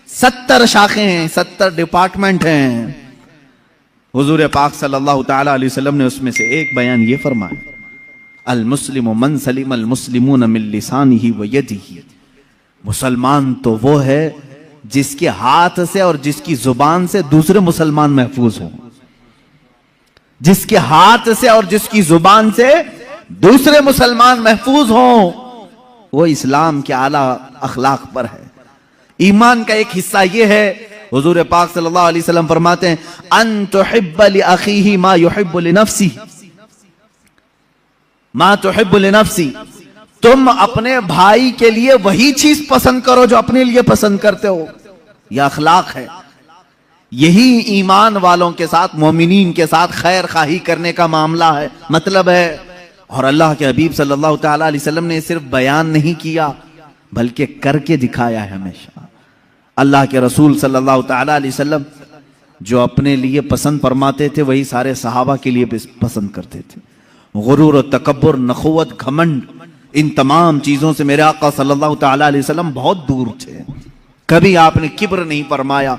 70 शाखें हैं, 70 डिपार्टमेंट हैं। हुजूर पाक सल्लल्लाहु ताला अलैहि वसल्लम ने उसमें से एक बयान ये फरमाया, अल मुस्लिमु मन सलिम अल मुस्लिमून मिन लिसानिही व यदिही। मुसलमान तो वो है जिसके हाथ से और जिसकी जुबान से दूसरे मुसलमान महफूज हों। जिसके हाथ से और जिसकी जुबान से दूसरे मुसलमान महफूज हों, वो इस्लाम के आला अखलाक पर है। ईमान का एक हिस्सा ये है, हुजूर पाक सल्लल्लाहु अलैहि वसल्लम फरमाते हैं अन तुहिब्ब लि अखीही मा युहिब्बु लि नफ्सी, मा तुहिब्बु लि नफ्सी। तुम अपने भाई के लिए वही चीज पसंद करो जो अपने लिए पसंद करते हो। यह अखलाक है। यही ईमान वालों के साथ, मोमिनीन के साथ खैर खाही करने का मामला है, मतलब है। और अल्लाह के हबीब सल्लल्लाहु ताला अलैहि वसल्लम ने सिर्फ बयान नहीं किया बल्कि करके दिखाया है हमेशा। अल्लाह के रसूल सल्लल्लाहु ताला अलैहि वसल्लम जो अपने लिए पसंद फरमाते थे वही सारे सहाबा के लिए पसंद करते थे। गुरूर, तकब्बुर, नखुवत, घमंड, इन तमाम चीजों से मेरे आका सल्लल्लाहु ताला अलैहि वसल्लम बहुत दूर थे। कभी आपने किब्र नहीं फरमाया।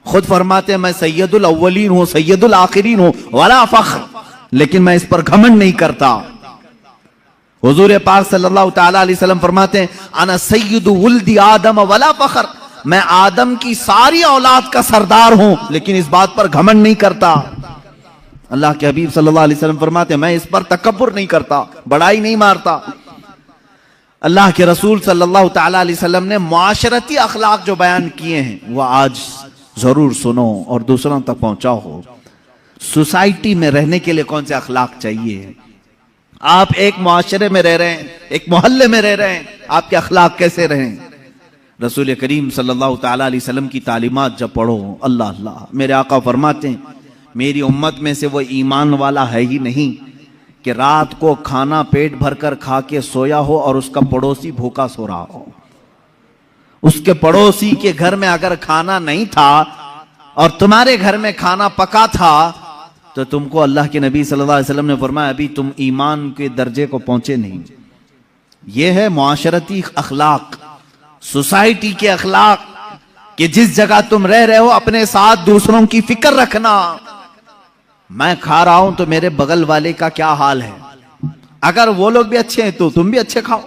खुद फरमाते हैं मैं सैयदुल अव्वलीन हूं, सैयदुल आखिरीन हूं, वला फख्र, लेकिन मैं इस पर घमंड नहीं करता। हुजूर पाक सल्लल्लाहु ताला अलैहि वसल्लम फरमाते हैं अना सैयदु वुल्दी आदम वला फख्र, मैं आदम की सारी औलाद का सरदार हूं लेकिन इस बात पर घमंड नहीं करता। अल्लाह के हबीब सल्लल्लाहु अलैहि वसल्लम फरमाते हैं मैं इस पर तकब्बुर नहीं करता, बड़ाई नहीं मारता। अल्लाह के रसूल सल्लल्लाहु ताला अलैहि वसल्लम ने मुआशरती अखलाक जो बयान किए हैं वह आज जरूर सुनो और दूसरों तक पहुंचाओ। सोसाइटी में रहने के लिए कौन से अखलाक चाहिए? आप एक मुआशरे में रह रहे हैं, एक मोहल्ले में रह रहे हैं, आपके अखलाक कैसे रहें? रसूल करीम सल्लल्लाहु ताला अलैहि वसल्लम की तालीमात जब पढ़ो, अल्लाह अल्लाह, मेरे आका फरमाते हैं मेरी उम्मत में से वो ईमान वाला है ही नहीं कि रात को खाना पेट भरकर खा के सोया हो और उसका पड़ोसी भूखा सो रहा हो। उसके पड़ोसी के घर में अगर खाना नहीं था और तुम्हारे घर में खाना पका था तो तुमको अल्लाह के नबी सल्लल्लाहु अलैहि वसल्लम ने फरमाया अभी तुम ईमान के दर्जे को पहुंचे नहीं। यह है मुआशरती अखलाक, सोसाइटी के अखलाक कि जिस जगह तुम रह रहे हो अपने साथ दूसरों की फिक्र रखना। मैं खा रहा हूं तो मेरे बगल वाले का क्या हाल है। अगर वो लोग भी अच्छे हैं तो तुम भी अच्छे खाओ।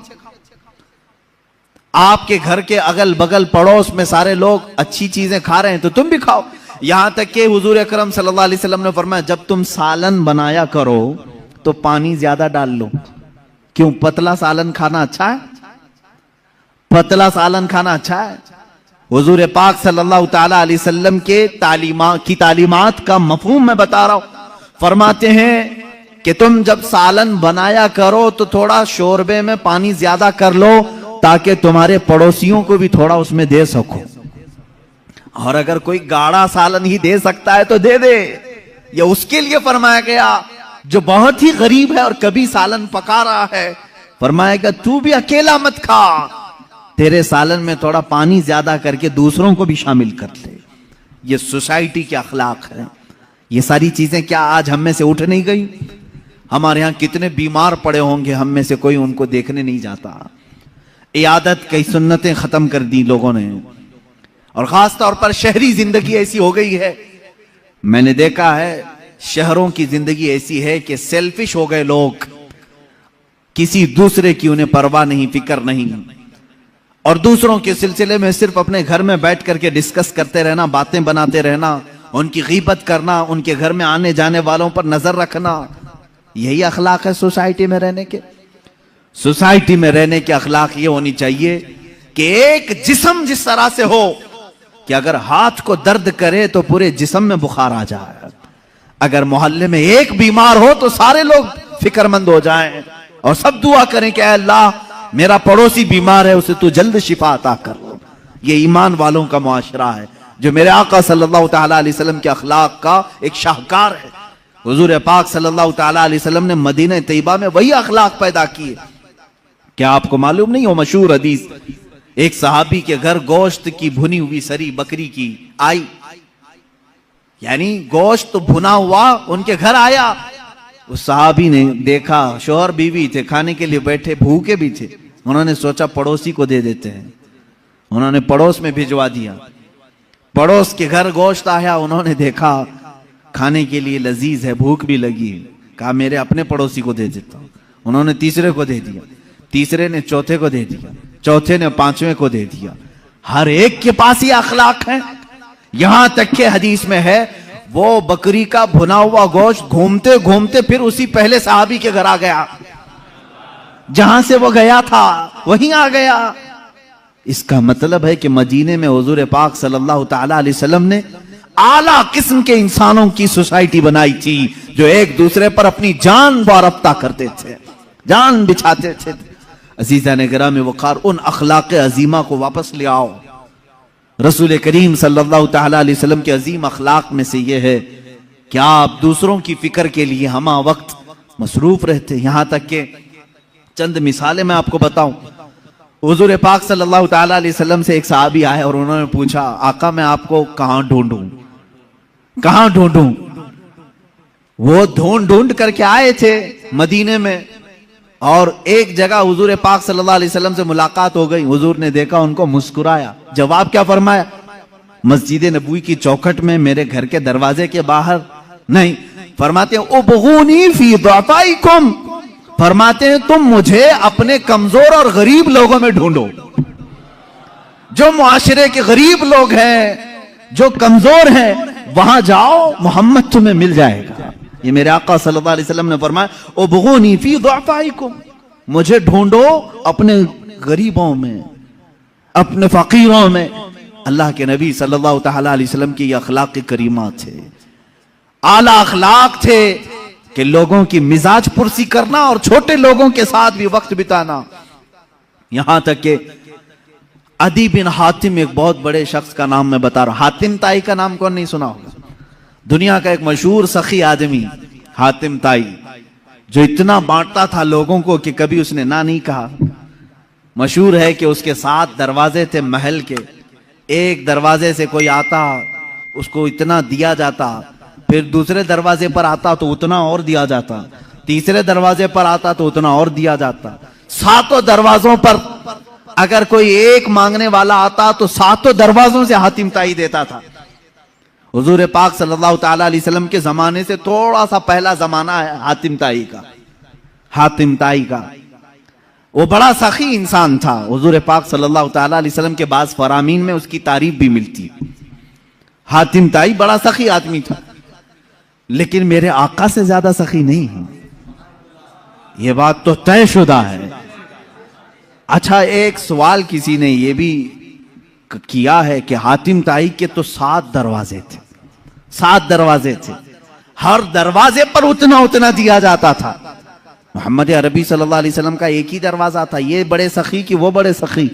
आपके घर के अगल बगल पड़ोस में सारे लोग अच्छी चीजें खा रहे हैं तो तुम भी खाओ। यहां तक कि हुजूर अकरम सल्लल्लाहु अलैहि वसल्लम ने फरमाया, जब तुम सालन बनाया करो तो पानी ज्यादा डाल लो। क्यों? पतला सालन खाना अच्छा है? पतला सालन खाना अच्छा है? हुजूर पाक सल्लल्लाहु ताला अलैहि वसल्लम के तालीमात का मफहूम मैं बता रहा हूं। फरमाते हैं कि तुम जब सालन बनाया करो तो थोड़ा शोरबे में पानी ज्यादा कर लो ताकि तुम्हारे पड़ोसियों को भी थोड़ा उसमें दे सको। और अगर कोई गाढ़ा सालन ही दे सकता है तो दे दे। ये उसके लिए फरमाया गया जो बहुत ही गरीब है और कभी सालन पका रहा है। फरमाएगा तू भी अकेला मत खा, तेरे सालन में थोड़ा पानी ज्यादा करके दूसरों को भी शामिल कर ले। ये सोसाइटी के अखलाक है। ये सारी चीजें क्या आज हम में से उठ नहीं गई? हमारे यहां कितने बीमार पड़े होंगे, हम में से कोई उनको देखने नहीं जाता। इयादत कई सुन्नतें खत्म कर दी लोगों ने। और खास तौर पर शहरी जिंदगी ऐसी हो गई है, मैंने देखा है शहरों की जिंदगी ऐसी है कि सेल्फिश हो गए लोग। किसी दूसरे की उन्हें परवाह नहीं, फिक्र नहीं, और दूसरों के सिलसिले में सिर्फ अपने घर में बैठ करके डिस्कस करते रहना, बातें बनाते रहना, उनकी गीबत करना, उनके घर में आने जाने वालों पर नजर रखना। यही अखलाक है सोसाइटी में रहने के। सोसाइटी में रहने के अखलाक ये होनी चाहिए कि एक जिस्म जिस तरह से हो कि अगर हाथ को दर्द करे तो पूरे जिस्म में बुखार आ जाए। अगर मोहल्ले में एक बीमार हो तो सारे लोग फिक्रमंद हो जाएं और सब दुआ करें कि अल्लाह मेरा पड़ोसी बीमार है, उसे तू जल्द शिफा अता कर। ये ईमान वालों का मुआशरा है जो मेरे आका सल्लल्लाहु ताला अलैहि वसल्लम के अखलाक का एक शाहकार है। हुजूर पाक सल्लल्लाहु ताला अलैहि वसल्लम ने मदीना तैयबा में वही अखलाक पैदा किए। क्या आपको मालूम नहीं हो मशहूर हदीस, एक सहाबी के घर गोश्त की भुनी हुई सरी बकरी की आई, यानी गोश्त तो भुना हुआ उनके घर आया। उस सहाबी ने देखा, शोहर बीवी थे, खाने के लिए बैठे, भूखे भी थे। उन्होंने सोचा पड़ोसी को दे देते हैं। उन्होंने पड़ोस में भिजवा दिया। पड़ोस के घर गोश्त आया, उन्होंने देखा खाने के लिए लजीज है, भूख भी लगी है, कहा मेरे अपने पड़ोसी को दे देता हूं। उन्होंने तीसरे को दे दिया, तीसरे ने चौथे को दे दिया, चौथे ने पांचवें को दे दिया। हर एक के पास ये अखलाक है। यहां तक के हदीस में है वो बकरी का भुना हुआ गोश्त घूमते घूमते फिर उसी पहले सहाबी के घर आ गया, जहां से वो गया था वहीं आ गया। इसका मतलब है कि मदीने में हुजूर पाक सल्लल्लाहु ताला अलैहि वसल्लम ने आला किस्म के इंसानों की सोसाइटी बनाई थी जो एक दूसरे पर अपनी जान वारफ्ता करते थे, जान बिछाते थे। अजीजा ने गिरामी वक़ार, उन अखलाक अजीमा को वापस ले आओ। रसूल करीम सल्लल्लाहु ताला अलैहि वसल्लम के अजीम अखलाक में से यह है कि आप दूसरों की फिक्र के लिए हमा वक्त मसरूफ रहते। यहां तक के चंद मिसालें मैं आपको बताऊं। हुजूर पाक सल्लल्लाहु ताला अलैहि वसल्लम से एक सहाबी आए और उन्होंने पूछा, आका मैं आपको कहां ढूंढूं, कहां ढूंढूं? वो ढूंढ ढूंढ करके आए थे मदीने में और एक जगह हुजूर पाक सल्लल्लाहु अलैहि वसल्लम से मुलाकात हो गई। हुजूर ने देखा उनको, मुस्कुराया। जवाब क्या फरमाया? मस्जिद नबवी की चौखट में, मेरे घर के दरवाजे के बाहर नहीं। फरमाते हैं उबगूनी फी दुआफाइकुम, फरमाते हैं तुम मुझे अपने कमजोर और गरीब लोगों में ढूंढो। जो मुआशरे के गरीब लोग हैं, जो कमजोर हैं, वहां जाओ, मोहम्मद तुम्हें मिल जाएगा। ये मेरे आका सल्लल्लाहु अलैहि वसल्लम ने फरमाया उबगूनी फी दुआफाइकुम, मुझे ढूंढो अपने गरीबों में, अपने फकीरों में। अल्लाह के नबी सल्लल्लाहु ताला अलैहि वसल्लम की ये अखलाक करीमा थे, आला अखलाक थे कि लोगों की मिजाज पुरसी करना और छोटे लोगों के साथ भी वक्त बिताना। यहां तक कि अदी बिन हातिम, एक बहुत बड़े शख्स का नाम मैं बता रहा हूं। हातिम ताई का नाम कौन नहीं सुना होगा? दुनिया का एक मशहूर सखी आदमी हातिम ताई, जो इतना बांटता था लोगों को कि कभी उसने ना नहीं कहा। मशहूर है कि उसके 7 दरवाजे थे महल के। एक दरवाजे से कोई आता उसको इतना दिया जाता, फिर दूसरे दरवाजे पर आता तो उतना और दिया जाता, तीसरे दरवाजे पर आता तो उतना और दिया जाता। 7 दरवाजों पर अगर कोई एक मांगने वाला आता तो 7 दरवाजों से हातिम ताई देता था। हुजूर पाक सल्लल्लाहु ताला अलैहि वसल्लम के जमाने से थोड़ा सा पहला जमाना है हातिम ताई का। हातिम ताई का वो बड़ा सखी इंसान था। हुजूर पाक सल्लल्लाहु ताला अलैहि वसल्लम के बाद फरामीन में उसकी तारीफ भी मिलती है। हातिम ताई बड़ा सखी आदमी था, लेकिन मेरे आका से ज्यादा सखी नहीं है, ये बात तो तयशुदा है। अच्छा, एक सवाल किसी ने ये भी किया है कि हातिम ताई के तो 7 दरवाजे थे, 7 दरवाजे थे, हर दरवाजे पर उतना उतना दिया जाता था। मोहम्मद अरबी सल्लल्लाहु अलैहि वसल्लम का एक ही दरवाजा था, ये बड़े सखी कि वो बड़े सखी।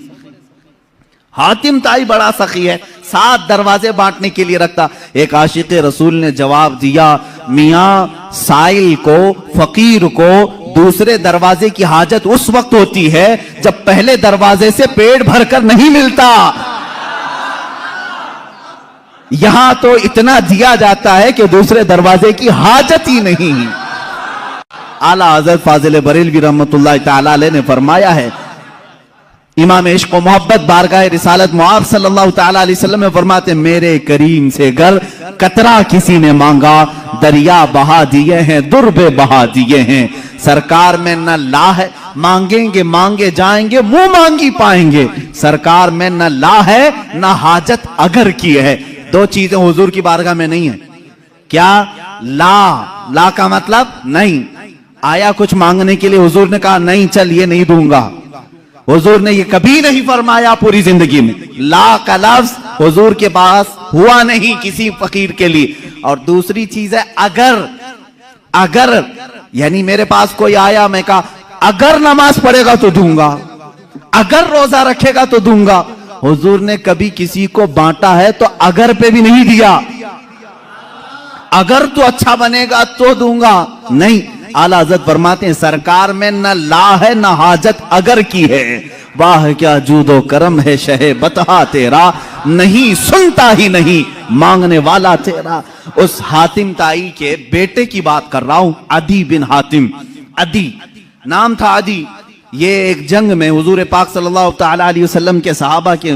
हातिम ताई बड़ा सखी है, 7 दरवाजे बांटने के लिए रखता। एक आशिक रसूल ने जवाब दिया, मियां साइल को, फकीर को दूसरे दरवाजे की हाजत उस वक्त होती है जब पहले दरवाजे से पेट भरकर नहीं मिलता। यहां तो इतना दिया जाता है कि दूसरे दरवाजे की हाजत ही नहीं। आला हज़रत फाजिल बरेलवी रहमतुल्लाह तआला अलैह ने फरमाया है, इमाम इश्क व मोहब्बत बारगाह रिसालत मुआब सल्लल्लाहु ताला अलैहि वसल्लम में फरमाते, मेरे करीम से गर कतरा किसी ने मांगा, दरिया बहा दिए हैं, दुर्बे बहा दिए हैं। सरकार में न ला है, मांगेंगे मांगे जाएंगे, मुंह मांगी पाएंगे। सरकार में न ला है न हाजत अगर की है। 2 चीजें हुजूर की बारगाह में नहीं है। क्या? ला का मतलब नहीं। आया कुछ मांगने के लिए, हुजूर ने कहा नहीं चल ये नहीं दूंगा। हुजूर ने ये कभी नहीं फरमाया पूरी जिंदगी में। ला का लफ्ज हुजूर के पास हुआ नहीं किसी फकीर के लिए। और दूसरी चीज है अगर यानी मेरे पास कोई आया, मैं कहा अगर नमाज पढ़ेगा तो दूंगा, अगर रोजा रखेगा तो दूंगा। हुजूर ने कभी किसी को बांटा है तो अगर पे भी नहीं दिया, अगर तो अच्छा बनेगा तो दूंगा, नहीं। आला हज़रत फरमाते हैं, सरकार में न ला है न हाजत अगर की है। वाह क्या जूदो करम है शहे बता तेरा, नहीं सुनता ही नहीं मांगने वाला तेरा। उस हातिम ताई के बेटे की बात कर रहा हूं, अदी बिन हातिम। अदी नाम था, अदी। ये एक जंग में हुजूर पाक सल्लल्लाहु ताला अलैहि वसल्लम के सहाबा के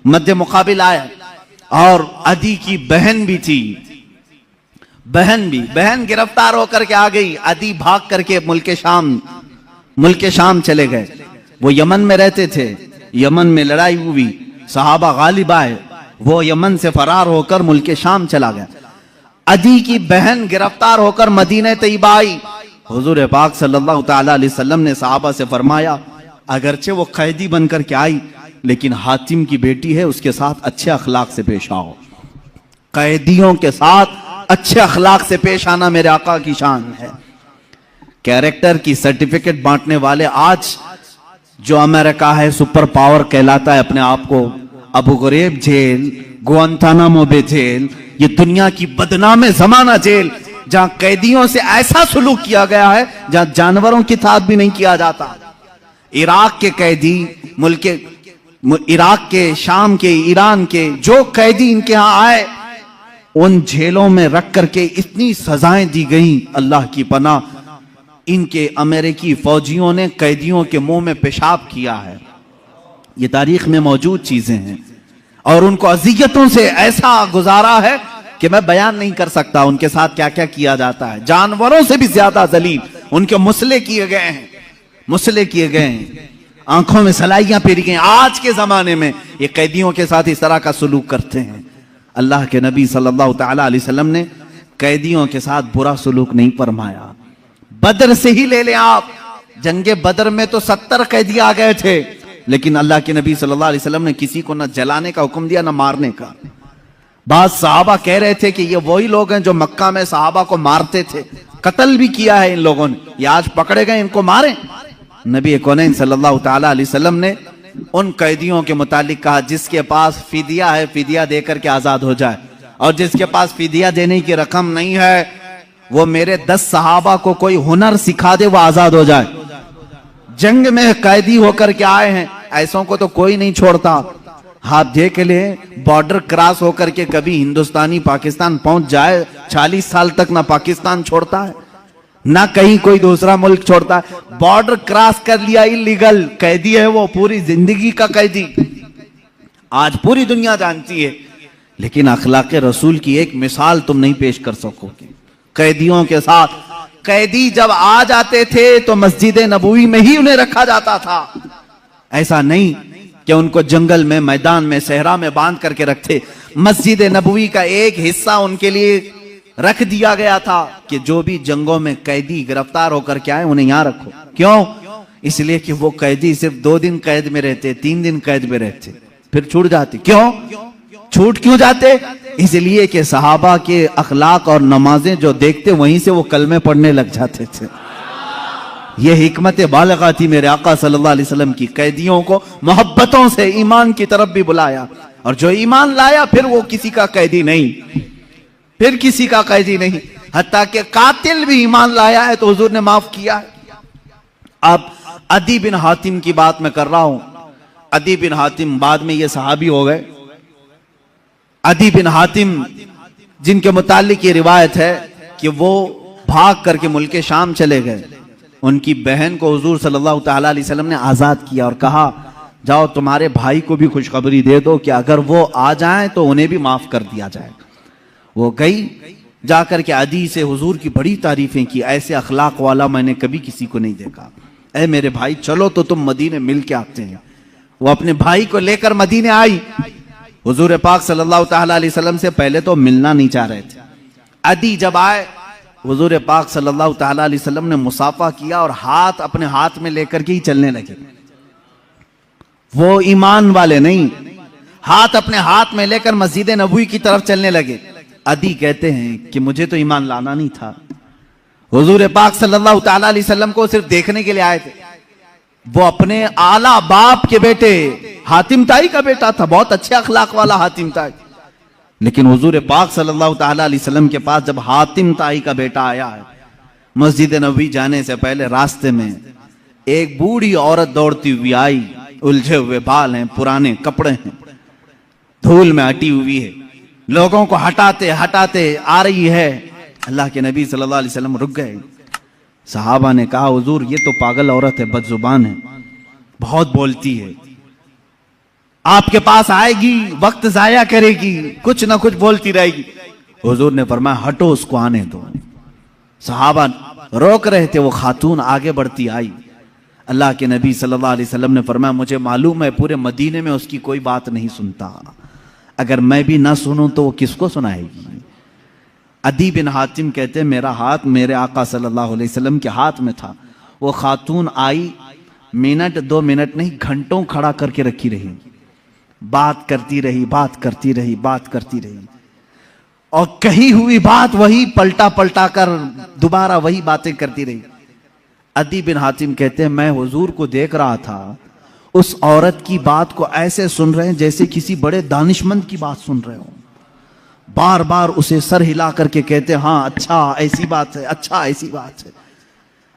मध्य मुकाबिल आया, और अदी की बहन भी थी। बहन गिरफ्तार होकर के आ गई। अदी भाग करके मुल्क शाम चले गए। वो यमन में रहते थे, यमन में लड़ाई हुई, सहाबा गालिब आए, वो यमन से फरार होकर मुल्क शाम चला गया। अदी की बहन गिरफ्तार होकर मदीने तैयबा आई। हुजूर पाक सल्लल्लाहु ताला अलैहि वसल्लम ने सहाबा से फरमाया, अगरचे वो कैदी बनकर के आई, लेकिन हातिम की बेटी है, उसके साथ अच्छे अखलाक से पेश आओ। कैदियों के साथ अच्छे अखलाक से पेश आना मेरे आका की शान है। कैरेक्टर की सर्टिफिकेट बांटने वाले आज जो अमेरिका है सुपर पावर कहलाता है अपने आप को, Abu गुरेब jail, Guantanamo Bay jail, ये दुनिया की बदनाम जमाना जेल, जहां कैदियों से ऐसा सुलूक किया गया है जहां जानवरों के साथ भी नहीं किया जाता। इराक के कैदी, इराक के, शाम के, ईरान के जो कैदी इनके यहां आए, उन जेलों में रख करके इतनी सजाएं दी गई, अल्लाह की पनाह। इनके अमेरिकी फौजियों ने कैदियों के मुंह में पेशाब किया है। ये तारीख में मौजूद चीजें हैं, और उनको अजियतों से ऐसा गुजारा है कि मैं बयान नहीं कर सकता उनके साथ क्या क्या किया जाता है। जानवरों से भी ज्यादा जलील उनके मुसले किए गए हैं, आंखों में सलाइयां पेरी गई। आज के जमाने में ये कैदियों के साथ इस तरह का सलूक करते हैं। अल्लाह के नबी सल्लल्लाहु ताला अलैहि वसल्लम ने कैदियों के साथ बुरा सलूक नहीं फरमाया। बदर से ही ले लें आप, जंगे बदर में तो 70 कैदी आ गए थे, लेकिन अल्लाह के नबी सल्लल्लाहु अलैहि वसल्लम ने किसी को न जलाने का हुक्म दिया न मारने का। बाद सहाबा कह रहे थे कि ये वही लोग हैं जो मक्का में सहाबा को मारते थे, कत्ल भी किया है इन लोगों ने, ये आज पकड़े गए, इनको मारें। नबी कौनैन सल्लल्लाहु ताला अलैहि वसल्लम ने उन कैदियों के मुतालिक कहा, जिसके पास फिदिया है फिदिया देकर के आजाद हो जाए, और जिसके पास फिदिया देने की रकम नहीं है वो मेरे 10 सहाबा को कोई हुनर सिखा दे, वो आजाद हो जाए। जंग में कैदी होकर के आए हैं, ऐसों को तो कोई नहीं छोड़ता। आप देख ले, बॉर्डर क्रॉस होकर के कभी हिंदुस्तानी पाकिस्तान पहुंच जाए, 40 साल तक ना पाकिस्तान छोड़ता है ना कहीं कोई दूसरा मुल्क छोड़ता है। बॉर्डर क्रॉस कर लिया, इलीगल कैदी है वो, पूरी जिंदगी का कैदी। आज पूरी दुनिया जानती है लेकिन अखलाक रसूल की एक मिसाल तुम नहीं पेश कर सकोगे। कैदियों के साथ कैदी जब आ जाते थे तो मस्जिद नबवी में ही उन्हें रखा जाता था। ऐसा नहीं कि उनको जंगल में, मैदान में, सहरा में बांध करके रखते। मस्जिद नबवी का एक हिस्सा उनके लिए रख दिया गया था कि जो भी जंगों में कैदी गिरफ्तार होकर के आए उन्हें यहां रखो। क्यों? इसलिए कि वो कैदी सिर्फ 2 दिन कैद में रहते, 3 दिन कैद में रहते, फिर छूट जाते। क्यों छूट क्यों जाते? इसलिए कि सहाबा के अखलाक और नमाजें जो देखते वहीं से वो कलमे पढ़ने लग जाते थे। ये हिकमत बालगा थी मेरे आका सल्लल्लाहु अलैहि वसल्लम की। कैदियों को मोहब्बतों से ईमान की तरफ भी बुलाया, और जो ईमान लाया फिर वो किसी का कैदी नहीं, फिर किसी का कैदी नहीं। हत्ता कि कातिल भी ईमान लाया है तो हुजूर ने माफ किया है। अब अदी बिन हातिम की बात मैं कर रहा हूं। अदी बिन हातिम बाद में ये सहाबी हो गए। अदी बिन हातिम जिनके मुतालिक ये रिवायत है कि वो भाग करके मुल्के शाम चले गए। उनकी बहन को हुजूर सल्लल्लाहु ताला अलैहि वसल्लम ने आजाद किया और कहा जाओ तुम्हारे भाई को भी खुशखबरी दे दो कि अगर वो आ जाएं तो उन्हें भी माफ कर दिया जाए। वो गई, जाकर के अदी से हुजूर की बड़ी तारीफें की, ऐसे अखलाक वाला मैंने कभी किसी को नहीं देखा। ऐ मेरे भाई चलो तो तुम मदीने मिल के आते हैं। वो अपने भाई को लेकर मदीने आई। हुजूर पाक सल्लल्लाहु ताला अलैहि वसल्लम से पहले तो मिलना नहीं चाह रहे थे। अदी जब आए हुजूर पाक सल्लल्लाहु ताला अलैहि वसल्लम ने मुसाफा किया और हाथ अपने हाथ में लेकर के ही चलने लगे। वो ईमान वाले नहीं, हाथ अपने हाथ में लेकर मस्जिद नबवी की तरफ चलने लगे। अदी कहते हैं कि मुझे तो ईमान लाना नहीं था, हुजूर पाक सल्लल्लाहु ताला अलैहि वसल्लम को सिर्फ देखने के लिए आए थे। वो अपने आला बाप के बेटे हातिम ताई का बेटा था, बहुत अच्छे अखलाक वाला हातिम ताई। लेकिन हुजूर पाक सल्लल्लाहु ताला अलैहि वसल्लम के पास जब हातिम ताई का बेटा आया है, मस्जिद नबवी जाने से पहले रास्ते में एक बूढ़ी औरत दौड़ती हुई आई। उलझे हुए बाल हैं, पुराने कपड़े हैं, धूल में हटी हुई है, लोगों को हटाते हटाते आ रही है। अल्लाह के नबी सल्लल्लाहु अलैहि वसल्लम रुक गए। सहाबा ने कहा हुजूर ये तो पागल औरत है, बदजुबान है, बहुत बोलती है, आपके पास आएगी वक्त जाया करेगी, कुछ ना कुछ बोलती रहेगी। हुजूर ने फरमाया हटो उसको आने दो। सहाबा रोक रहे थे, वो खातून आगे बढ़ती आई। अल्लाह के नबी सल्लल्लाहु अलैहि वसल्लम ने फरमाया मुझे मालूम है पूरे मदीने में उसकी कोई बात नहीं सुनता, अगर मैं भी ना सुनूं तो वो किसको सुनाएगी। अदी बिन हातिम कहते मेरा हाथ मेरे आका सल्लल्लाहु अलैहि वसल्लम के हाथ में था। वो खातून आई, मिनट 2 मिनट नहीं घंटों खड़ा करके रखी रही, बात करती रही, बात करती रही, बात करती रही, और कही हुई बात वही पलटा पलटा कर दोबारा वही बातें करती रही। अदी बिन हातिम कहते हैं मैं हुजूर को देख रहा था, उस औरत की बात को ऐसे सुन रहे हैं जैसे किसी बड़े दानिशमंद की बात सुन रहे हो। बार बार उसे सर हिला करके कहते हैं हाँ अच्छा ऐसी बात है, अच्छा ऐसी बात है।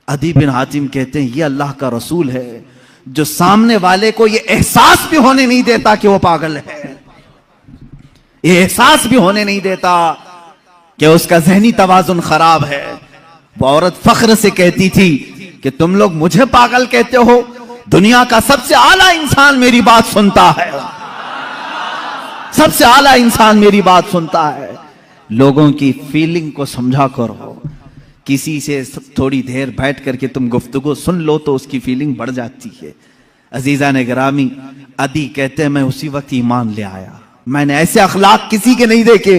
अदी बिन हातिम कहते हैं ये अल्लाह का रसूल है जो सामने वाले को ये एहसास भी होने नहीं देता कि वो पागल है, ये एहसास भी होने नहीं देता कि उसका ज़हनी तवाज़ुन खराब है। वो औरत फख्र से कहती थी कि तुम लोग मुझे पागल कहते हो, दुनिया का सबसे आला इंसान मेरी बात सुनता है, सबसे आला इंसान मेरी बात सुनता है। लोगों की फीलिंग को समझा करो, किसी से थोड़ी देर बैठ करके तुम गुफ्तगू सुन लो तो उसकी फीलिंग बढ़ जाती है। अजीजा ने गिरामी, अदी कहते हैं मैं उसी वक्त ईमान ले आया। मैंने ऐसे अखलाक किसी के नहीं देखे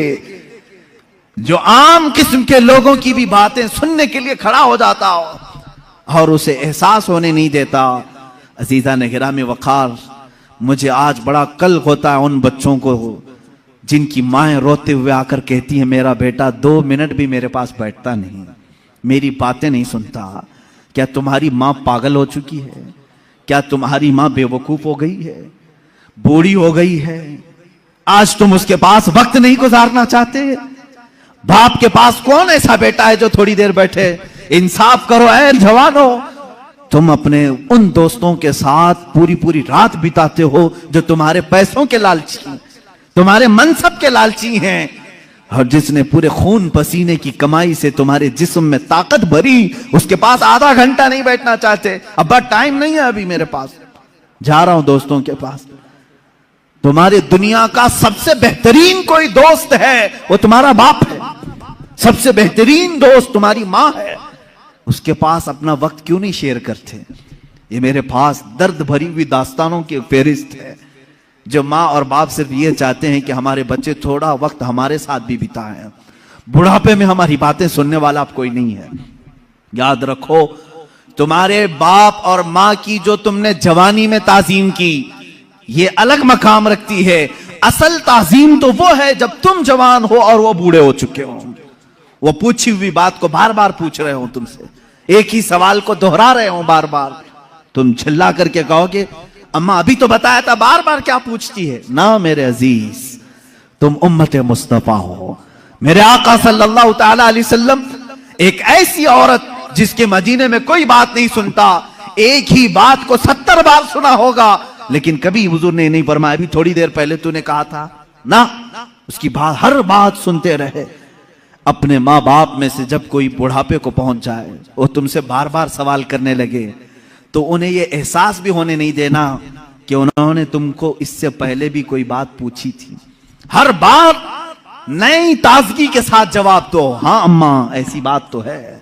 जो आम किस्म के लोगों की भी बातें सुनने के लिए खड़ा हो जाता हो और उसे एहसास होने नहीं देता। अजीजा ने गिरामी वक़ार, मुझे आज बड़ा कल होता है उन बच्चों को जिनकी माएं रोते हुए आकर कहती हैं मेरा बेटा 2 मिनट भी मेरे पास बैठता नहीं, मेरी बातें नहीं सुनता। क्या तुम्हारी माँ पागल हो चुकी है? क्या तुम्हारी माँ बेवकूफ हो गई है, बूढ़ी हो गई है? आज तुम उसके पास वक्त नहीं गुजारना चाहते? बाप के पास कौन ऐसा बेटा है जो थोड़ी देर बैठे? इंसाफ करो ऐ जवानों, तुम अपने उन दोस्तों के साथ पूरी पूरी रात बिताते हो जो तुम्हारे पैसों के लालची, तुम्हारे मनसब के लालची हैं, और जिसने पूरे खून पसीने की कमाई से तुम्हारे जिस्म में ताकत भरी, उसके पास आधा घंटा नहीं बैठना चाहते। अब टाइम नहीं है अभी मेरे पास, जा रहा हूं दोस्तों के पास। तुम्हारे दुनिया का सबसे बेहतरीन कोई दोस्त है वो तुम्हारा बाप है, सबसे बेहतरीन दोस्त तुम्हारी मां है। उसके पास अपना वक्त क्यों नहीं शेयर करते? ये मेरे पास दर्द भरी हुई दास्तानों की फेरिस्त है, जो माँ और बाप सिर्फ ये चाहते हैं कि हमारे बच्चे थोड़ा वक्त हमारे साथ भी बिताएं। बुढ़ापे में हमारी बातें सुनने वाला अब कोई नहीं है। याद रखो, तुम्हारे बाप और माँ की जो तुमने जवानी में ताजीम की, ये अलग मकाम रखती है। असल ताजीम तो वो है जब तुम जवान हो और वो बूढ़े हो चुके हो। वो पूछी हुई बात को बार बार पूछ रहे हो तुमसे, एक ही सवाल को दोहरा रहे हो बार बार। तुम चिल्ला करके कहोगे अम्मा अभी तो बताया था, बार बार क्या पूछती है? ना मेरे अजीज, तुम उम्मत मुस्तफा हो। मेरे आका सल्लल्लाहु ताला अलैहि वसल्लम एक ऐसी औरत जिसके मदीने में कोई बात नहीं सुनता, एक ही बात को 70 बार सुना होगा, लेकिन कभी हुजूर ने नहीं फरमाया अभी थोड़ी देर पहले तूने कहा था ना। उसकी बात, हर बात सुनते रहे। अपने माँ बाप में से जब कोई बुढ़ापे को पहुंच जाए, वो तुमसे बार बार सवाल करने लगे, तो उन्हें यह एहसास भी होने नहीं देना कि उन्होंने तुमको इससे पहले भी कोई बात पूछी थी। हर बार नई ताजगी के साथ जवाब दो, हाँ अम्मा ऐसी बात तो है।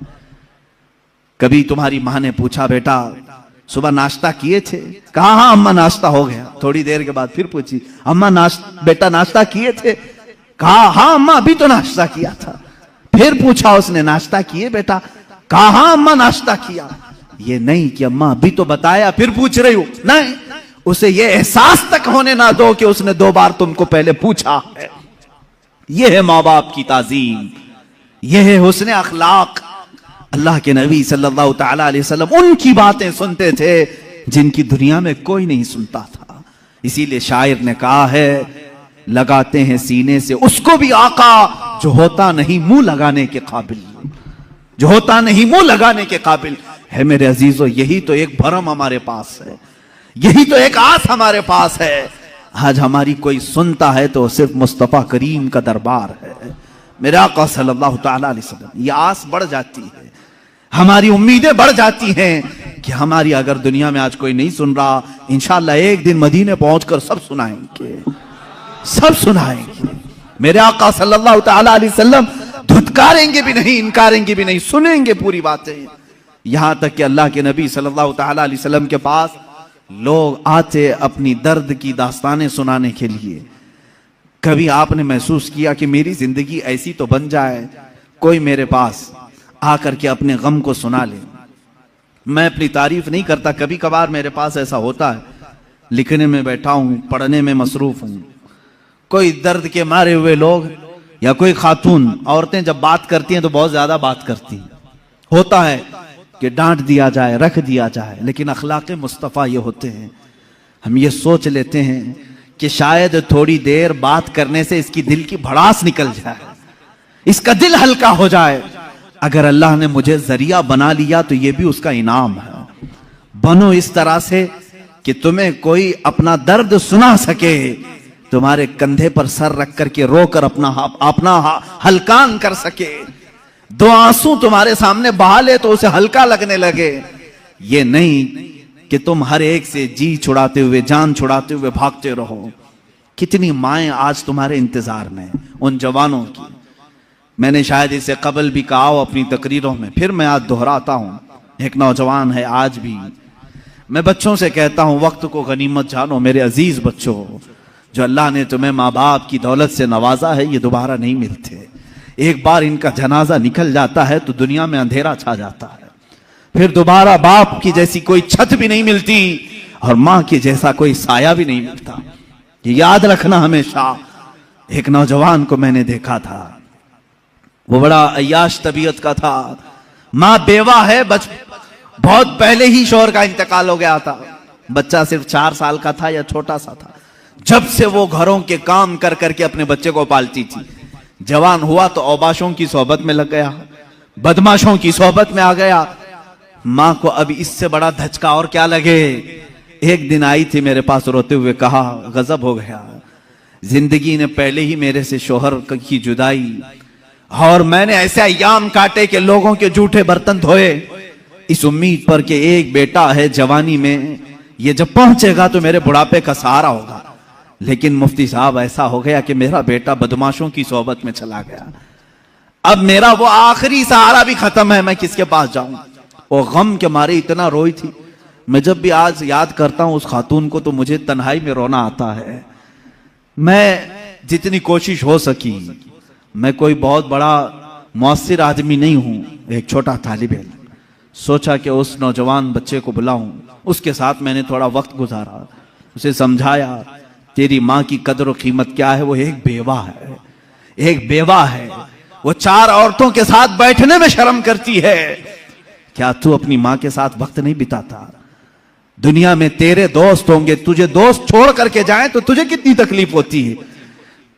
कभी तुम्हारी मां ने पूछा बेटा सुबह नाश्ता किए थे? कहा हाँ अम्मा नाश्ता हो गया। थोड़ी देर के बाद फिर पूछी अम्मा बेटा नाश्ता किए थे? कहा हाँ अम्मा अभी तो नाश्ता किया था। फिर पूछा उसने नाश्ता किए बेटा? कहा हाँ अम्मा नाश्ता किया। ये नहीं कि अम्मा अभी तो बताया फिर पूछ रही हो, नहीं, उसे ये एहसास तक होने ना दो कि उसने 2 बार तुमको पहले पूछा है। यह है माँ बाप की ताजीम, यह है हुस्न अखलाक। अल्लाह के नबी सल्लल्लाहु ताला अलैहि वसल्लम उनकी बातें सुनते थे जिनकी दुनिया में कोई नहीं सुनता था। इसीलिए शायर ने कहा है लगाते हैं सीने से उसको भी आका जो होता नहीं मुंह लगाने के काबिल, जो होता नहीं मुंह लगाने के काबिल है। मेरे अजीजों, यही तो एक भरम हमारे पास है, यही तो एक आस हमारे पास है। आज हमारी कोई सुनता है तो सिर्फ मुस्तफा करीम का दरबार है, मेरे आका सल्लल्लाहु ताला अलैहि वसल्लम। ये आस बढ़ जाती है, हमारी उम्मीदें बढ़ जाती हैं कि हमारी अगर दुनिया में आज कोई नहीं सुन रहा, इंशाअल्लाह एक दिन मदीने पहुंचकर सब सुनाएंगे, सब सुनाएंगे। मेरे आका सल्लल्लाहु ताला अलैहि वसल्लम धुतकारेंगे भी नहीं, इनकारेंगे भी नहीं, सुनेंगे पूरी बातें। यहां तक कि अल्लाह के नबी सल्लल्लाहु ताला अलैहि वसल्लम के पास लोग आते अपनी दर्द की दास्तानें सुनाने के लिए। कभी आपने महसूस किया कि मेरी जिंदगी ऐसी तो बन जाए, कोई मेरे पास आकर के अपने गम को सुना ले? मैं अपनी तारीफ नहीं करता, कभी कभार मेरे पास ऐसा होता है, लिखने में बैठा हूं, पढ़ने में मसरूफ हूं, कोई दर्द के मारे हुए लोग या कोई खातून, औरतें जब बात करती हैं तो बहुत ज्यादा बात करती हैं। होता है कि डांट दिया जाए, रख दिया जाए, लेकिन अखलाक मुस्तफ़ा ये होते हैं, हम ये सोच लेते हैं कि शायद थोड़ी देर बात करने से इसकी दिल की भड़ास निकल जाए, इसका दिल हल्का हो जाए। अगर अल्लाह ने मुझे जरिया बना लिया तो ये भी उसका इनाम है। बनो इस तरह से कि तुम्हें कोई अपना दर्द सुना सके, तुम्हारे कंधे पर सर रख करके रोकर अपना हल्कान कर सके, 2 आंसू तुम्हारे सामने बहा ले तो उसे हल्का लगने लगे। ये नहीं कि तुम हर एक से जी छुड़ाते हुए, जान छुड़ाते हुए भागते रहो। कितनी माएं आज तुम्हारे इंतजार में, उन जवानों की। मैंने शायद इससे कबल भी कहा हो अपनी तकरीरों में, फिर मैं आज दोहराता हूं। एक नौजवान है, आज भी मैं बच्चों से कहता हूं वक्त को गनीमत जानो मेरे अजीज बच्चों। जो अल्लाह ने तुम्हें माँ बाप की दौलत से नवाजा है, ये दोबारा नहीं मिलते। एक बार इनका जनाजा निकल जाता है तो दुनिया में अंधेरा छा जाता है, फिर दोबारा बाप की जैसी कोई छत भी नहीं मिलती और मां के जैसा कोई साया भी नहीं मिलता। ये याद रखना हमेशा। एक नौजवान को मैंने देखा था, वो बड़ा अय्याश तबीयत का था, मां बेवा है, बहुत पहले ही शौहर का इंतकाल हो गया था, बच्चा सिर्फ 4 साल का था या छोटा सा था। जब से वो घरों के काम कर करके अपने बच्चे को पालती थी, जवान हुआ तो औबाशों की सोहबत में लग गया, बदमाशों की सोहबत में आ गया। मां को अब इससे बड़ा धचका और क्या लगे। एक दिन आई थी मेरे पास रोते हुए, कहा गजब हो गया, जिंदगी ने पहले ही मेरे से शोहर की जुदाई, और मैंने ऐसे अय्याम काटे कि लोगों के जूठे बर्तन धोए, इस उम्मीद पर कि एक बेटा है जवानी में, ये जब पहुंचेगा तो मेरे बुढ़ापे का सहारा होगा। लेकिन मुफ्ती साहब ऐसा हो गया कि मेरा बेटा बदमाशों की सोहबत में चला गया। अब मेरा वो आखिरी सहारा भी खत्म है, मैं किसके पास जाऊं। वो गम के मारे इतना रोई थी। मैं जब भी आज याद करता हूं उस खातून को तो मुझे तन्हाई में रोना आता है। मैं जितनी कोशिश हो सकी, मैं कोई बहुत बड़ा मुअस्सिर आदमी नहीं हूं, एक छोटा तालिब इल्म, सोचा कि उस नौजवान बच्चे को बुलाऊं। उसके साथ मैंने थोड़ा वक्त गुजारा, उसे समझाया तेरी माँ की कदर और कीमत क्या है। वो एक बेवा है, एक बेवा है, वो 4 औरतों के साथ बैठने में शर्म करती है। क्या तू अपनी माँ के साथ वक्त नहीं बिताता? दुनिया में तेरे दोस्त होंगे, तुझे दोस्त छोड़ करके जाएं तो तुझे कितनी तकलीफ होती है।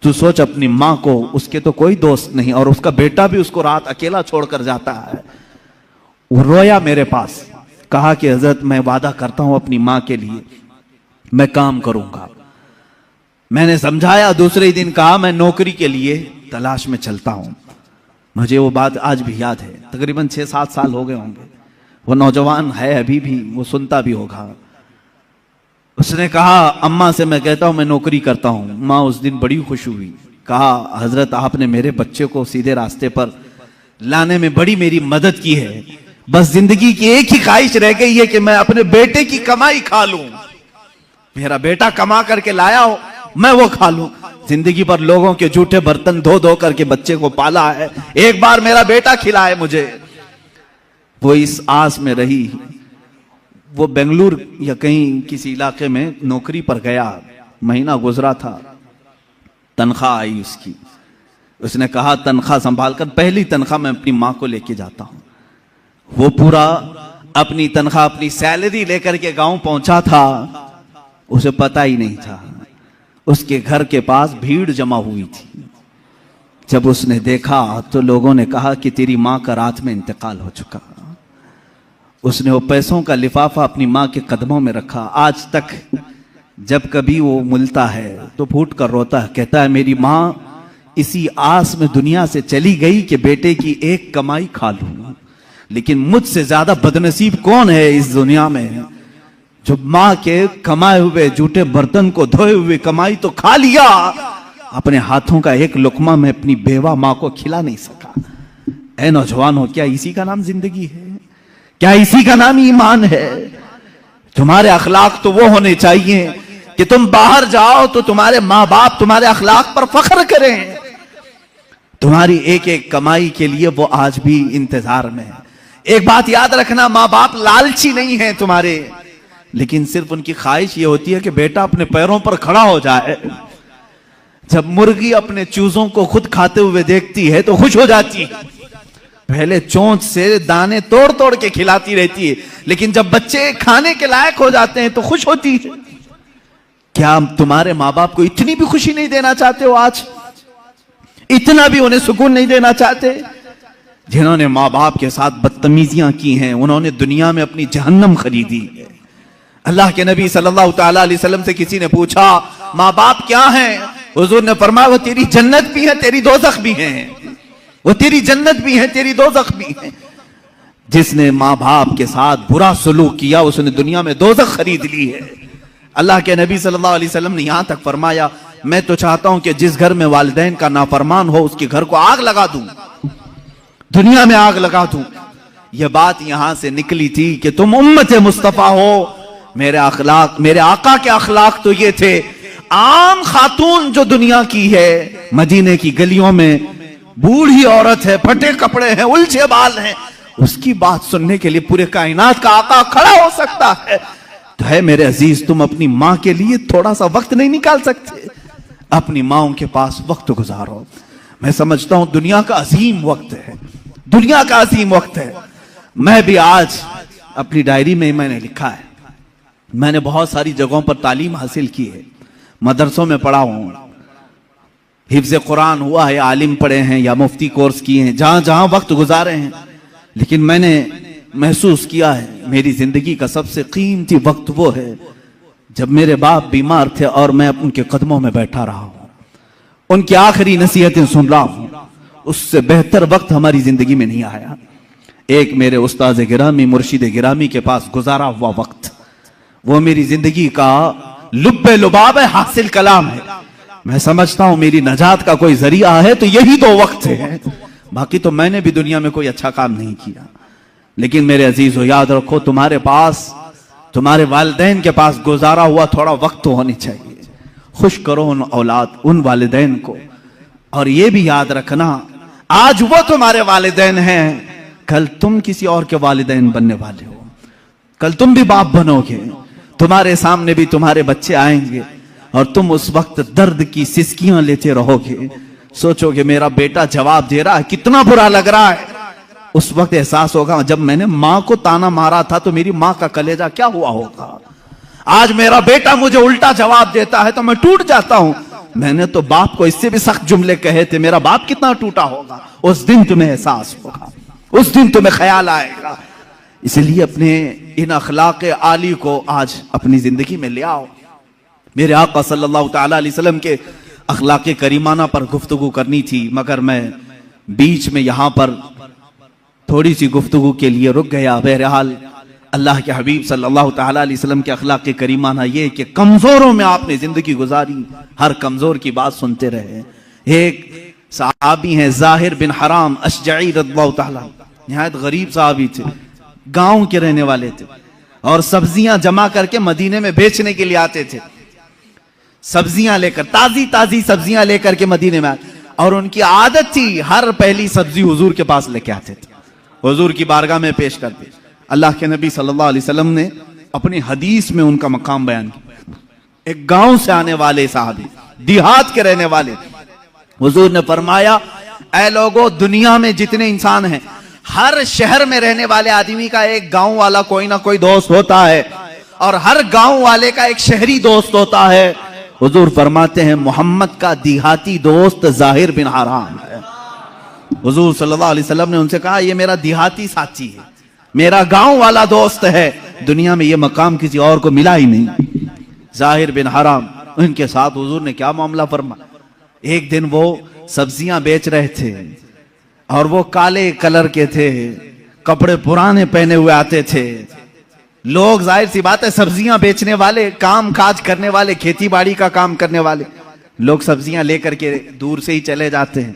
तू सोच अपनी माँ को, उसके तो कोई दोस्त नहीं और उसका बेटा भी उसको रात अकेला छोड़कर जाता है। वो रोया मेरे पास, कहा कि हजरत मैं वादा करता हूं अपनी माँ के लिए मैं काम करूंगा। मैंने समझाया, दूसरे ही दिन कहा मैं नौकरी के लिए तलाश में चलता हूं। मुझे वो बात आज भी याद है, तकरीबन 6-7 साल हो गए होंगे। वो नौजवान है अभी भी, वो सुनता भी होगा। उसने कहा अम्मा से मैं कहता हूं मैं नौकरी करता हूं। माँ उस दिन बड़ी खुश हुई, कहा हजरत आपने मेरे बच्चे को सीधे रास्ते पर लाने में बड़ी मेरी मदद की है। बस जिंदगी की एक ही ख्वाहिश रह गई है कि मैं अपने बेटे की कमाई खा लूं। मेरा बेटा कमा करके लाया हो, मैं वो खा लूं। जिंदगी भर लोगों के जूठे बर्तन धो धो करके बच्चे को पाला है, एक बार मेरा बेटा खिलाए मुझे। वो इस आस में रही। वो बेंगलुरु या कहीं किसी इलाके में नौकरी पर गया, महीना गुजरा था, तनख्वाह आई उसकी। उसने कहा तनख्वाह संभाल कर, पहली तनख्वाह मैं अपनी माँ को लेके जाता हूं। वो पूरा अपनी तनख्वाह, अपनी सैलरी लेकर के गांव पहुंचा था। उसे पता ही नहीं था उसके घर के पास भीड़ जमा हुई थी। जब उसने देखा तो लोगों ने कहा कि तेरी माँ का रात में इंतकाल हो चुका। उसने वो पैसों का लिफाफा अपनी माँ के कदमों में रखा। आज तक जब कभी वो मिलता है तो फूट कर रोता है, कहता है मेरी माँ इसी आस में दुनिया से चली गई कि बेटे की एक कमाई खा लूं। लेकिन मुझसे ज्यादा बदनसीब कौन है इस दुनिया में, जो माँ के कमाए हुए जूठे बर्तन को धोए हुए कमाई तो खा लिया, अपने हाथों का एक लुकमा में अपनी बेवा माँ को खिला नहीं सका। ऐ नौजवानों, क्या इसी का नाम जिंदगी है? क्या इसी का नाम ईमान है? तुम्हारे अखलाक तो वो होने चाहिए कि तुम बाहर जाओ तो तुम्हारे माँ बाप तुम्हारे अखलाक पर फख्र करें। तुम्हारी एक एक कमाई के लिए वो आज भी इंतजार में है। एक बात याद रखना, माँ बाप लालची नहीं है तुम्हारे, लेकिन सिर्फ उनकी ख्वाहिश ये होती है कि बेटा अपने पैरों पर खड़ा हो जाए। जब मुर्गी अपने चूजों को खुद खाते हुए देखती है तो खुश हो जाती है। पहले चोंच से दाने तोड़ तोड़ के खिलाती रहती है, लेकिन जब बच्चे खाने के लायक हो जाते हैं तो खुश होती है। क्या तुम्हारे माँ बाप को इतनी भी खुशी नहीं देना चाहते हो? आज इतना भी उन्हें सुकून नहीं देना चाहते? जिन्होंने माँ बाप के साथ बदतमीजियां की हैं, उन्होंने दुनिया में अपनी जहन्नम खरीदी है। अल्लाह के नबी सल्लल्लाहु ताला अलैहि वसल्लम से किसी ने पूछा माँ बाप क्या हैं? हुजूर ने फरमाया वो तेरी जन्नत भी है, तेरी दोज़ख भी है। वो तेरी जन्नत भी है, तेरी दोज़ख भी है। जिसने माँ बाप के साथ बुरा सलूक किया उसने दुनिया में दोज़ख खरीद ली है। अल्लाह के नबी सल्लल्लाहु अलैहि वसल्लम ने यहां तक फरमाया मैं तो चाहता हूं कि जिस घर में वालिदैन का नाफरमान हो उसके घर को आग लगा दूं, दुनिया में आग लगा दूं। यह बात यहां से निकली थी कि तुम उम्मत मुस्तफा हो। मेरे अखलाक, मेरे आका के अखलाक तो ये थे। आम खातून जो दुनिया की है, मदीने की गलियों में बूढ़ी औरत है, फटे कपड़े हैं, उलझे बाल हैं, उसकी बात सुनने के लिए पूरे कायनात का आका खड़ा हो सकता है। तो है मेरे अजीज, तुम अपनी माँ के लिए थोड़ा सा वक्त नहीं निकाल सकते? अपनी माओं के पास वक्त गुजारो। मैं समझता हूं दुनिया का अजीम वक्त है, दुनिया का अजीम वक्त है। मैं भी आज अपनी डायरी में मैंने लिखा है, मैंने बहुत सारी जगहों पर तालीम हासिल की है, मदरसों में पढ़ा हूं, हिफ्ज़ कुरान हुआ है, आलिम पढ़े हैं या मुफ्ती कोर्स किए हैं, जहां जहां वक्त गुजारे हैं। लेकिन मैंने महसूस किया है मेरी जिंदगी का सबसे कीमती वक्त वो है जब मेरे बाप बीमार थे और मैं उनके कदमों में बैठा रहा हूं, उनकी आखिरी नसीहतें सुन रहा हूं। उससे बेहतर वक्त हमारी जिंदगी में नहीं आया। एक मेरे उस्ताद गिरामी, मुर्शिद गिरामी के पास गुजारा हुआ वक्त, वो मेरी जिंदगी का लुब्बे लुबाब है, हासिल कलाम है। मैं समझता हूं मेरी नजात का कोई जरिया है तो यही 2 वक्त है, बाकी तो मैंने भी दुनिया में कोई अच्छा काम नहीं किया। लेकिन मेरे अजीजों, याद रखो, तुम्हारे पास, तुम्हारे वालिदैन के पास गुजारा हुआ थोड़ा वक्त तो होनी चाहिए। खुश करो उन औलाद, उन वालिदैन को। और ये भी याद रखना, आज वो तुम्हारे वालिदैन हैं, कल तुम किसी और के वालिदैन बनने वाले हो। कल तुम भी बाप बनोगे, तुम्हारे सामने भी तुम्हारे बच्चे आएंगे और तुम उस वक्त दर्द की सिसकियां लेते रहोगे। सोचोगे मेरा बेटा जवाब दे रहा है, कितना बुरा लग रहा है। उस वक्त एहसास होगा जब मैंने मां को ताना मारा था तो मेरी मां का कलेजा क्या हुआ होगा। आज मेरा बेटा मुझे उल्टा जवाब देता है तो मैं टूट जाता हूं। मैंने तो बाप को इससे भी सख्त जुमले कहे थे, मेरा बाप कितना टूटा होगा। उस दिन तुम्हें एहसास होगा, उस दिन तुम्हें ख्याल आएगा। इसलिए अपने इन अखलाक आली को आज अपनी जिंदगी में ले आओ। मेरे आका सल्लल्लाहु तआला अलैहि वसल्लम के अखलाक करीमाना पर गुफ्तगू करनी थी, मगर मैं बीच में यहां पर थोड़ी सी गुफ्तगू के लिए रुक गया। बहरहाल अल्लाह के हबीब सल्लल्लाहु तआला अलैहि वसल्लम के अखलाक करीमाना ये कि कमजोरों में आपने जिंदगी गुजारी, हर कमजोर की बात सुनते रहे। एक सहाबी हैं ज़ाहिर बिन हराम अशजई रज़ियल्लाहु तआला, निहायत गरीब सहाबी थे, गांव के रहने वाले थे और सब्जियां जमा करके मदीने में बेचने के लिए आते थे। सब्जियां लेकर, ताजी ताजी सब्जियां लेकर के मदीने में आते, और उनकी आदत थी हर पहली सब्जी हुजूर के पास लेके आते थे, हुजूर की बारगाह में पेश करते। अल्लाह के नबी सल्लल्लाहु अलैहि वसल्लम ने अपनी हदीस में उनका मकाम बयान किया। एक गांव से आने वाले साहबी, देहात के रहने वाले, हुजूर ने फरमाया, ऐ लोगों, दुनिया में जितने इंसान हैं, हर शहर में रहने वाले आदमी का एक गांव वाला कोई ना कोई दोस्त होता है और हर गांव वाले का एक शहरी दोस्त होता है। हुजूर फरमाते हैं मोहम्मद का देहाती दोस्त ज़ाहिर बिन हराम है। हुजूर सल्लल्लाहु अलैहि वसल्लम ने उनसे कहा, ये मेरा देहाती साथी है, मेरा गांव वाला दोस्त है, दुनिया में ये मकाम किसी और को मिला ही नहीं। ज़ाहिर बिन हराम, उनके साथ हुजूर ने क्या मामला फरमाया। एक दिन वो सब्जियां बेच रहे थे और वो काले कलर के थे, कपड़े पुराने पहने हुए आते थे। लोग, जाहिर सी बात है, सब्जियां बेचने वाले, काम काज करने वाले, खेती बाड़ी का काम करने वाले लोग सब्जियां लेकर के दूर से ही चले जाते हैं।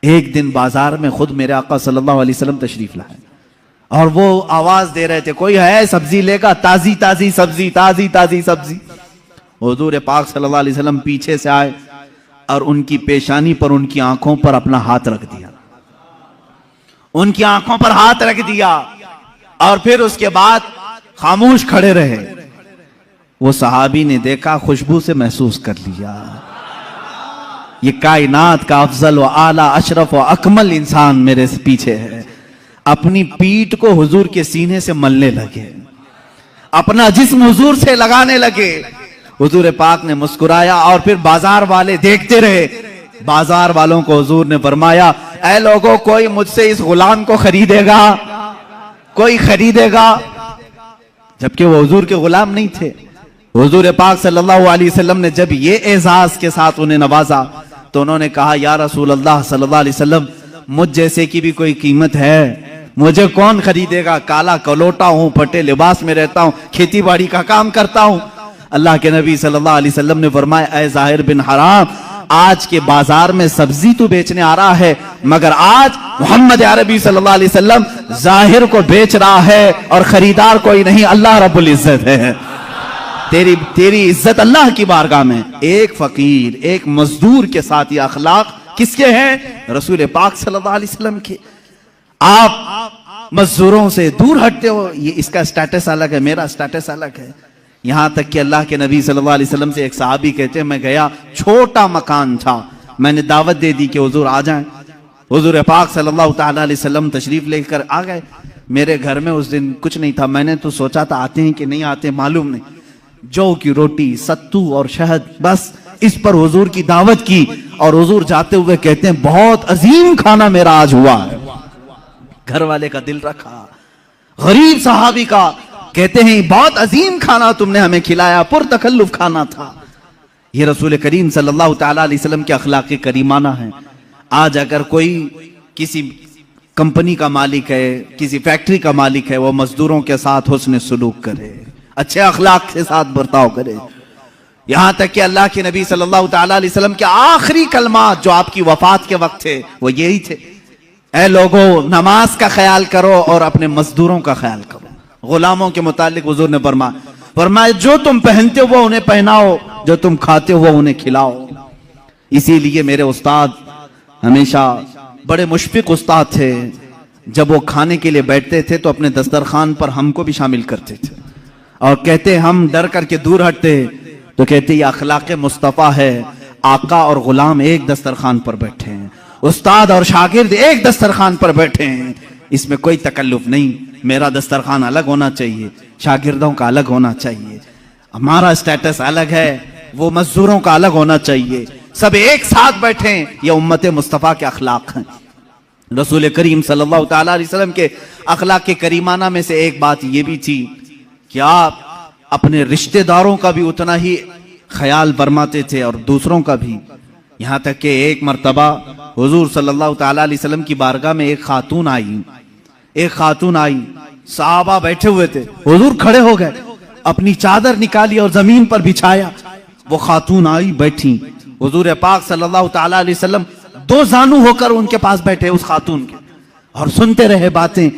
एक दिन बाजार में खुद मेरे आका सल्लल्लाहु अलैहि वसल्लम तशरीफ लाए और वो आवाज दे रहे थे, कोई है सब्जी लेगा, ताजी ताजी सब्जी, ताजी ताजी सब्जी। हुजूर पाक सल्लल्लाहु अलैहि वसल्लम पीछे से आए और उनकी पेशानी पर, उनकी आंखों पर अपना हाथ रख दिया, उनकी आंखों पर हाथ रख दिया और फिर उसके बाद खामोश खड़े रहे। वो सहाबी ने देखा, खुशबू से महसूस कर लिया, ये कायनात का अफजल व आला अशरफ व अकमल इंसान मेरे पीछे है। अपनी पीठ को हुजूर के सीने से मलने लगे, अपना जिस्म हुजूर से लगाने लगे। हुजूर पाक ने मुस्कुराया और फिर बाजार वाले देखते रहे। बाजार वालों को हुजूर ने फरमाया, ऐ लोगों, कोई मुझसे इस गुलाम को खरीदेगा, कोई खरीदेगा। जबकि वो हुजूर के गुलाम नहीं थे। हुजूर पाक सल्लल्लाहु अलैहि वसल्लम ने जब ये एजाज के साथ उन्हें नवाजा तो उन्होंने कहा, या रसूल अल्लाह सल्लल्लाहु अलैहि वसल्लम, मुझ जैसे की भी कोई कीमत है, मुझे कौन खरीदेगा। काला कलोटा हूं, फटे लिबास में रहता हूं, खेती बाड़ी का काम करता हूं। अल्लाह के नबी सल्लल्लाहु अलैहि वसल्लम ने फरमाया, ऐ ज़ाहिर बिन हराम, आज के बाजार में सब्जी तो बेचने आ रहा है, मगर आज मोहम्मद अरबी सल्लल्लाहु अलैहि वसल्लम ज़ाहिर को बेच रहा है और खरीदार कोई नहीं, अल्लाह रब्बुल इज्जत है। तेरी इज्जत अल्लाह की बारगाह में। एक फकीर, एक मजदूर के साथ ये अखलाक किसके हैं? रसूल पाक सल्लल्लाहु अलैहि वसल्लम के। आप मजदूरों से दूर हटते हो, ये इसका स्टेटस अलग है, मेरा स्टेटस अलग है। यहां तक कि अल्लाह के नबी सल्लल्लाहु अलैहि वसल्लम से एक सहाबी कहते हैं, मैं गया, छोटा मकान था, मैंने दावत दे दी कि हुजूर आ जाएं। हुजूर पाक सल्लल्लाहु तआला अलैहि वसल्लम तशरीफ लेकर आ गए। मेरे घर में उस दिन कुछ नहीं था, मैंने तो सोचा था आते हैं कि नहीं आते मालूम नहीं। जौ की रोटी, सत्तू और शहद, बस इस पर हुजूर की दावत की और हुजूर जाते हुए कहते हैं, बहुत अजीम खाना मेरा आज हुआ है। घर वाले का दिल रखा, गरीब सहाबी का, कहते हैं बहुत अजीम खाना तुमने हमें खिलाया, पुरतकल्लुफ खाना था। ये रसूल करीम सल्लल्लाहु तआला अलैहि वसल्लम के अखलाक करीमाना है। आज अगर कोई किसी कंपनी का मालिक है, किसी फैक्ट्री का मालिक है, वो मजदूरों के साथ हुस्न सुलूक करे, अच्छे अखलाक के साथ बर्ताव करे, यहां तक कि अल्लाह के नबी सल्लल्लाहु ताला अलैहि वसल्लम के आखिरी कलमात जो आपकी वफात के वक्त थे वो यही थे, ऐ लोगों नमाज का ख्याल करो और अपने मजदूरों का ख्याल करो। गुलामों के मुतालिक हुजूर ने फरमाया जो तुम पहनते हो वो उन्हें पहनाओ, जो तुम खाते हो वो उन्हें खिलाओ। इसीलिए मेरे उस्ताद हमेशा बड़े मुशफिक उस्ताद थे, जब वो खाने के लिए बैठते थे तो अपने दस्तरखान पर हमको भी शामिल करते थे और कहते हम डर करके दूर हटते तो कहते ये अखलाक मुस्तफ़ा है, आका और गुलाम एक दस्तरखान पर बैठे हैं, उस्ताद और शागिर्द एक दस्तरखान पर बैठे हैं, इसमें कोई तकल्लुफ नहीं। मेरा दस्तरखान अलग होना चाहिए, शागिर्दों का अलग होना चाहिए, हमारा स्टेटस अलग है, वो मजदूरों का अलग होना चाहिए, सब एक साथ बैठे। ये उम्मत मुस्तफ़ा के अखलाक हैं। रसूल करीम सल्लल्लाहु ताला अलैहि वसल्लम के अखलाक के करीमाना में से एक बात ये भी थी कि आप अपने रिश्तेदारों का भी उतना ही ख्याल फरमाते थे और दूसरों का भी। यहां तक कि एक मर्तबा हुजूर सल्लल्लाहु ताला अलैहि वसल्लम की बारगाह में एक खातून आई, सहाबा बैठे हुए थे, हुजूर खड़े हो गए, अपनी चादर निकाली और जमीन पर बिछाया। वो खातून आई बैठी, हुजूर पाक सल्लल्लाहु ताला अलैहि वसल्लम दो जानू होकर उनके पास बैठे उस खातून के और सुनते रहे बातें।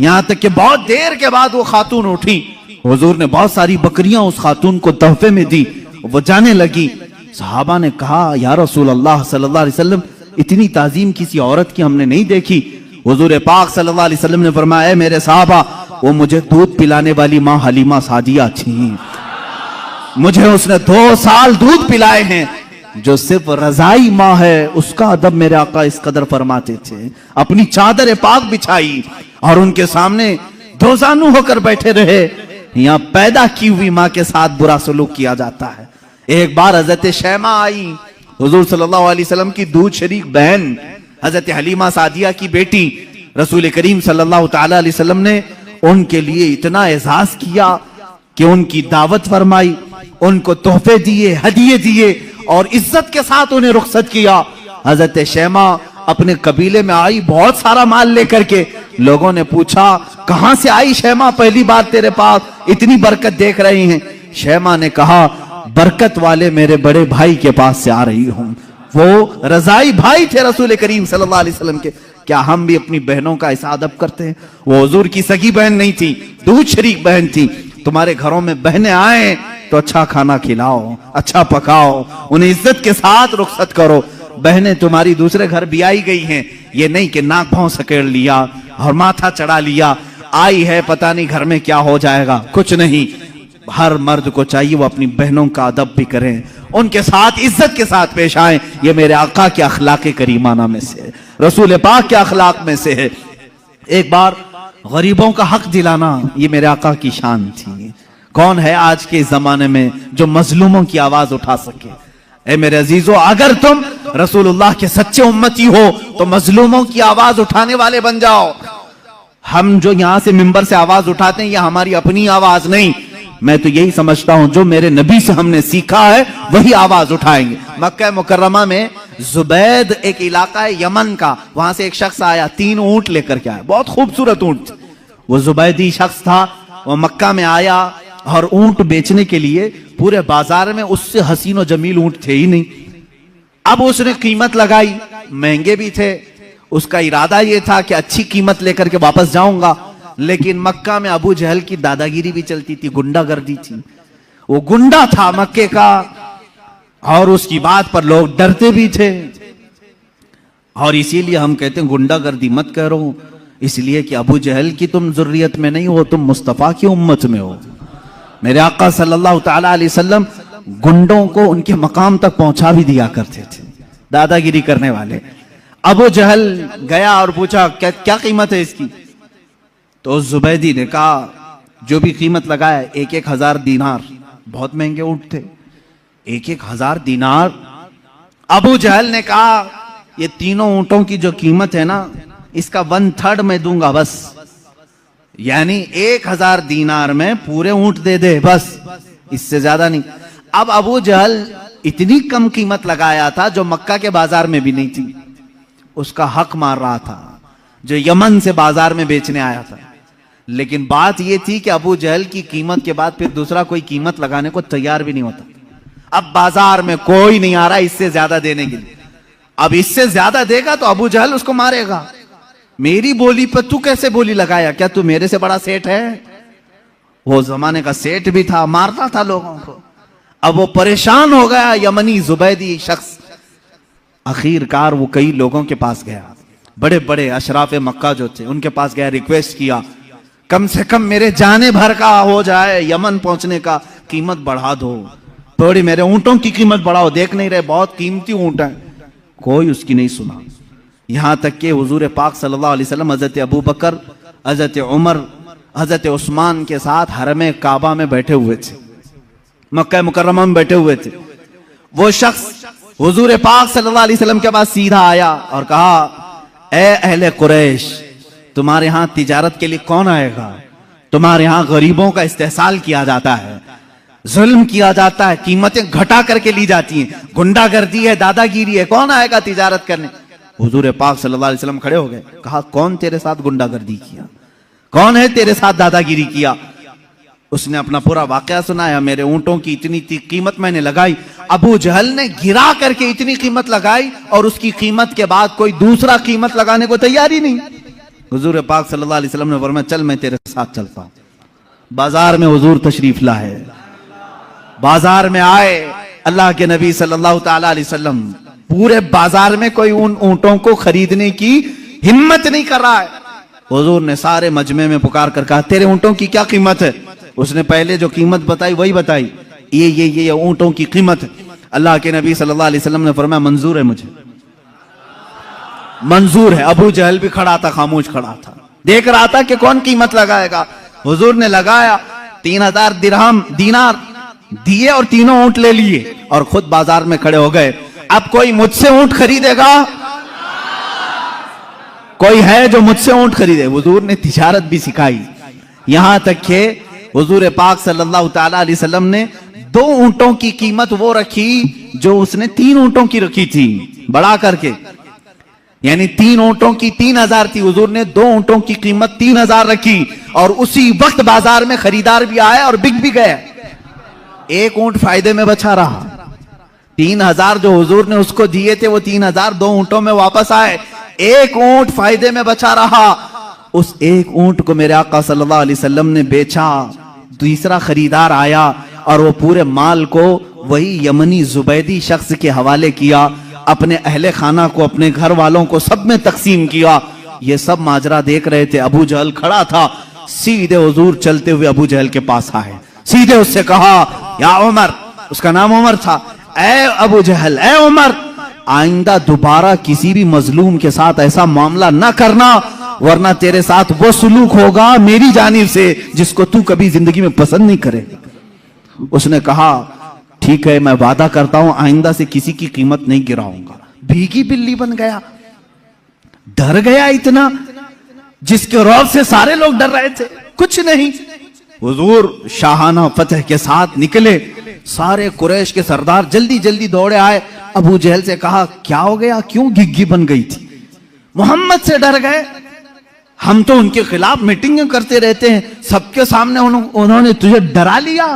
यहां तक कि बहुत देर के बाद वो खातून उठी, हुजूर ने बहुत सारी बकरियां उस खातून को तोहफे में दी, वो जाने लगी। सहाबा ने कहा या रसूल अल्लाह सल्लल्लाहु अलैहि वसल्लम, इतनी ताजीम किसी औरत की हमने नहीं देखी। हुजूर पाक सल्लल्लाहु अलैहि वसल्लम ने फरमाया मेरे साहबा, वो मुझे दूध पिलाने वाली माँ हलीमा सादिया थी, मुझे उसने 2 साल दूध पिलाए हैं। जो सिर्फ रजाई माँ है उसका अदब मेरे आका इस कदर फरमाते थे। अपनी चादर पाक बिछाई और उनके सामने दोजानू होकर बैठे रहे। यहाँ पैदा की हुई माँ के साथ बुरा सलूक किया जाता है। एक बार हजरत शैमा आई, हुजूर सल्लल्लाहु अलैहि वसल्लम की दूध शरीक बहन हजरत हलीमा सादिया की बेटी। रसूल करीम सल्लल्लाहु ताला अलैहि वसल्लम ने उनके लिए इतना एजाज किया कि उनकी दावत फरमाई, उनको तोहफे दिए, हदिये दिए और इज्जत के साथ उन्हें रुखसत किया। हजरत शैमा अपने कबीले में आई बहुत सारा माल लेकर के। लोगों ने पूछा कहां से आई शैमा, पहली बार तेरे पास इतनी बरकत देख रही हैं। शैमा ने कहा बरकत वाले मेरे बड़े भाई के पास से आ रही हूं। वो रजाई भाई थे रसूल करीम सल्लल्लाहु अलैहि वसल्लम के। क्या हम भी अपनी बहनों का ऐसा अदब करते हैं? वो हुजूर की सगी बहन नहीं थी, दूध शरीक बहन थी। तुम्हारे घरों में बहनें आए तो अच्छा खाना खिलाओ, अच्छा पकाओ, उन्हें इज्जत के साथ रुखसत करो। बहनें तुम्हारी दूसरे घर भी आई गई हैं, ये नहीं कि नाक भाव सकेड़ लिया और माथा चढ़ा लिया, आई है पता नहीं घर में क्या हो जाएगा, कुछ नहीं। हर मर्द को चाहिए वो अपनी बहनों का अदब भी करें, उनके साथ इज्जत के साथ पेश आए। ये मेरे आका के अखलाक करीमाना में से है, रसूल पाक के अखलाक में से है। एक बार गरीबों का हक दिलाना ये मेरे आका की शान थी। कौन है आज के जमाने में जो मजलूमों की आवाज उठा सके? ए मेरे अजीजों, अगर तुम रसूलुल्लाह के सच्चे उम्मती हो तो मजलूमों की आवाज उठाने वाले बन जाओ। हम जो यहां से मिंबर से आवाज उठाते हैं, यह हमारी अपनी आवाज नहीं। मैं तो यही समझता हूं जो मेरे नबी से हमने सीखा है वही आवाज उठाएंगे। मक्का मुकर्रमा में जुबैद एक इलाका है यमन का, वहां से एक शख्स आया, 3 ऊंट लेकर के आया, बहुत खूबसूरत ऊंट। वो जुबैदी शख्स था, वो मक्का में आया और ऊंट बेचने के लिए पूरे बाजार में उससे हसीन और जमील ऊंट थे ही नहीं। अब उसने कीमत लगाई, महंगे भी थे। उसका इरादा यह था कि अच्छी कीमत लेकर के वापस जाऊंगा, लेकिन मक्का में अबू जहल की दादागिरी भी चलती थी, गुंडागर्दी थी। वो गुंडा था मक्के का और उसकी बात पर लोग डरते भी थे। और इसीलिए हम कहते हैं गुंडागर्दी मत करो, इसलिए कि अबू जहल की तुम जुर्रियत में नहीं हो, तुम मुस्तफा की उम्मत में हो। मेरे आका सल्लल्लाहु ताला अलैहि वसल्लम गुंडों को उनके मकाम तक पहुंचा भी दिया करते थे, दादागिरी करने वाले। अबू जहल गया और पूछा क्या क्या कीमत है इसकी? तो जुबैदी ने कहा जो भी कीमत लगाया 1,000 दीनार, बहुत महंगे ऊंट थे, 1,000 दीनार। अबू जहल ने कहा ये तीनों ऊंटों की जो कीमत है ना, इसका 1/3 मैं दूंगा बस, यानी 1,000 दीनार में पूरे ऊंट दे दे बस, इससे ज्यादा नहीं। अब अबू जहल इतनी कम कीमत लगाया था जो मक्का के बाजार में भी नहीं थी, उसका हक मार रहा था जो यमन से बाजार में बेचने आया था। लेकिन बात यह थी कि अबू जहल की कीमत के बाद फिर दूसरा कोई कीमत लगाने को तैयार भी नहीं होता। अब बाजार में कोई नहीं आ रहा इससे ज्यादा देने के लिए। अब इससे ज्यादा देगा तो अबू जहल उसको मारेगा। मेरी बोली पर तू कैसे बोली लगाया, क्या तू मेरे से बड़ा सेठ है? वो जमाने का सेठ भी था, मारता था लोगों को। अब वो परेशान हो गया, यमनी जुबैदी शख्स। आखिरकार वो कई लोगों के पास गया, बड़े बड़े अशराफ मक्का जो थे उनके पास गया, रिक्वेस्ट किया कम से कम मेरे जाने भर का हो जाए, यमन पहुंचने का कीमत बढ़ा दो, थोड़ी मेरे ऊंटों की कीमत बढ़ाओ, देख नहीं रहे बहुत कीमती ऊंट है। कोई उसकी नहीं सुना। यहां तक कि हुजूर पाक सल्लल्लाहु अलैहि वसल्लम हजरत अबू बकर, हजरत उमर, हजरत उस्मान के साथ हरम काबा में बैठे हुए थे, मक्का मुकर्रमा में बैठे हुए थे। वो शख्स हुजूर पाक सल्लल्लाहु अलैहि वसल्लम के पास सीधा आया और कहा, ए अहले कुरैश, तुम्हारे यहां तिजारत के लिए कौन आएगा? तुम्हारे यहां गरीबों का इस्तेहसाल किया जाता है, जुल्म किया जाता है, कीमतें घटा करके ली जाती हैं, गुंडागर्दी है, दादागिरी है, कौन आएगा तिजारत करने? हुजूर पाक सल्लल्लाहु अलैहि वसल्लम खड़े हो गए, कहा कौन तेरे साथ गुंडागर्दी किया, कौन है तेरे साथ दादागिरी किया? उसने अपना पूरा वाकया सुनाया, मेरे ऊंटों की इतनी कीमत मैंने लगाई, अबू जहल ने गिरा करके इतनी कीमत लगाई और उसकी कीमत के बाद कोई दूसरा कीमत लगाने को तैयार ही नहीं। हुजूर पाक सल्लल्लाहु अलैहि वसल्लम ने फरमाया, चल मैं तेरे साथ चलता हूं। बाजार में हुजूर तशरीफ लाए, बाजार में आए अल्लाह के नबी सल्लल्लाहु ताला अलैहि वसल्लम, पूरे बाजार में कोई उन ऊंटों को खरीदने की हिम्मत नहीं कर रहा है। हुजूर ने सारे मजमे में पुकार कर कहा, तेरे ऊंटों की क्या कीमत है? उसने पहले जो कीमत बताई वही बताई, ये ऊंटों की कीमत है। अल्लाह के नबी सल्लल्लाहु अलैहि वसल्लम ने फरमाया, मंजूर है, मुझे मंजूर है। अबू जहल भी खड़ा था, खामोश खड़ा था, देख रहा था कि कौन कीमत लगाएगा। हुजूर ने लगाया, 3000 दिरहम दीनार दिए और तीनों ऊंट ले लिए और खुद बाजार में खड़े हो गए। अब कोई मुझसे ऊंट खरीदेगा? कोई है जो मुझसे ऊंट खरीदे? हुजूर ने तिजारत भी सिखाई, यहां तक कि हुजूर पाक सल्लल्लाहु ताला अलैहि वसल्लम ने 2 ऊंटों की कीमत वो रखी जो उसने 3 ऊंटों की रखी थी, बढ़ा करके, यानी 3 ऊंटों की 3000 थी, हुजूर ने 2 ऊंटों की कीमत 3000 रखी और उसी वक्त बाजार में खरीदार भी आए और बिक भी गए। एक ऊंट फायदे में बचा रहा। 3000 जो हुजूर ने उसको दिए थे वो 3000 2 ऊंटों में वापस आए, एक ऊंट फायदे में बचा रहा। उस एक ऊंट को मेरे आका सल्लल्लाहु अलैहि वसल्लम ने बेचा, दूसरा खरीदार आया और वो पूरे माल को वही यमनी जुबैदी शख्स के हवाले किया, अपने अहले खाना को, अपने घर वालों को सब में तकसीम किया। ये सब माजरा देख रहे थे। अबू जहल खड़ा था, सीधे हुजूर चलते हुए अबू जहल के पास आए, सीधे उससे कहा, या उमर, उसका नाम उमर था, ए अबू जहल, ए उमर, आइंदा दोबारा किसी भी मजलूम के साथ ऐसा मामला ना करना, वरना तेरे साथ वो सुलूक होगा मेरी जानिब से जिसको तू कभी जिंदगी में पसंद नहीं करे। उसने कहा, ठीक है, मैं वादा करता हूं आइंदा से किसी की कीमत नहीं गिराऊंगा। भीगी बिल्ली बन गया, डर गया इतना, जिसके रौब से सारे लोग डर रहे थे, कुछ नहीं। हुजूर शाहाना फतह के साथ निकले, सारे कुरैश के सरदार जल्दी जल्दी दौड़े आए। अबू जहल से कहा, क्या हो गया, क्यों घिग्गी बन गई थी? मोहम्मद से डर गए? हम तो उनके खिलाफ मीटिंग करते रहते हैं, सबके सामने उन्होंने तुझे डरा लिया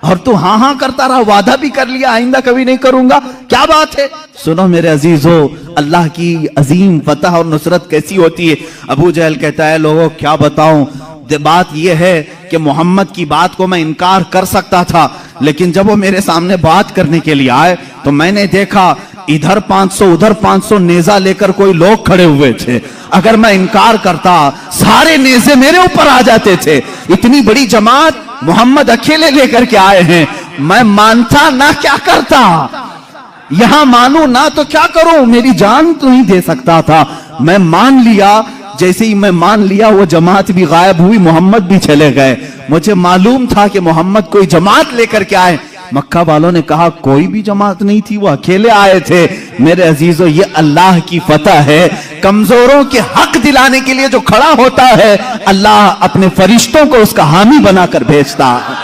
और तू हाँ हाँ करता रहा, वादा भी कर लिया आइंदा कभी नहीं करूंगा, क्या बात है? सुनो मेरे अजीजों, अल्लाह की अजीम फतह और नुसरत कैसी होती है। अबू जहल कहता है, लोगों क्या बताऊं, बात यह है कि मोहम्मद की बात को मैं इनकार कर सकता था, लेकिन जब वो मेरे सामने बात करने के लिए आए तो मैंने देखा इधर 500 उधर 500 नेजा लेकर कोई लोग खड़े हुए थे। अगर मैं इनकार करता सारे नेजे मेरे ऊपर आ जाते थे। इतनी बड़ी जमात मोहम्मद अकेले लेकर के आए हैं, मैं मानता ना क्या करता, यहां मानू ना तो क्या करूं, मेरी जान तो नहीं दे सकता था। मैं मान लिया, जैसे ही मैं मान लिया वो जमात भी गायब हुई, मोहम्मद भी चले गए। मुझे मालूम था कि मोहम्मद कोई जमात लेकर के आए। मक्का वालों ने कहा, कोई भी जमात नहीं थी, वो अकेले आए थे। मेरे अजीजों, ये अल्लाह की फतह है। कमजोरों के हक दिलाने के लिए जो खड़ा होता है, अल्लाह अपने फरिश्तों को उसका हामी बनाकर भेजता है।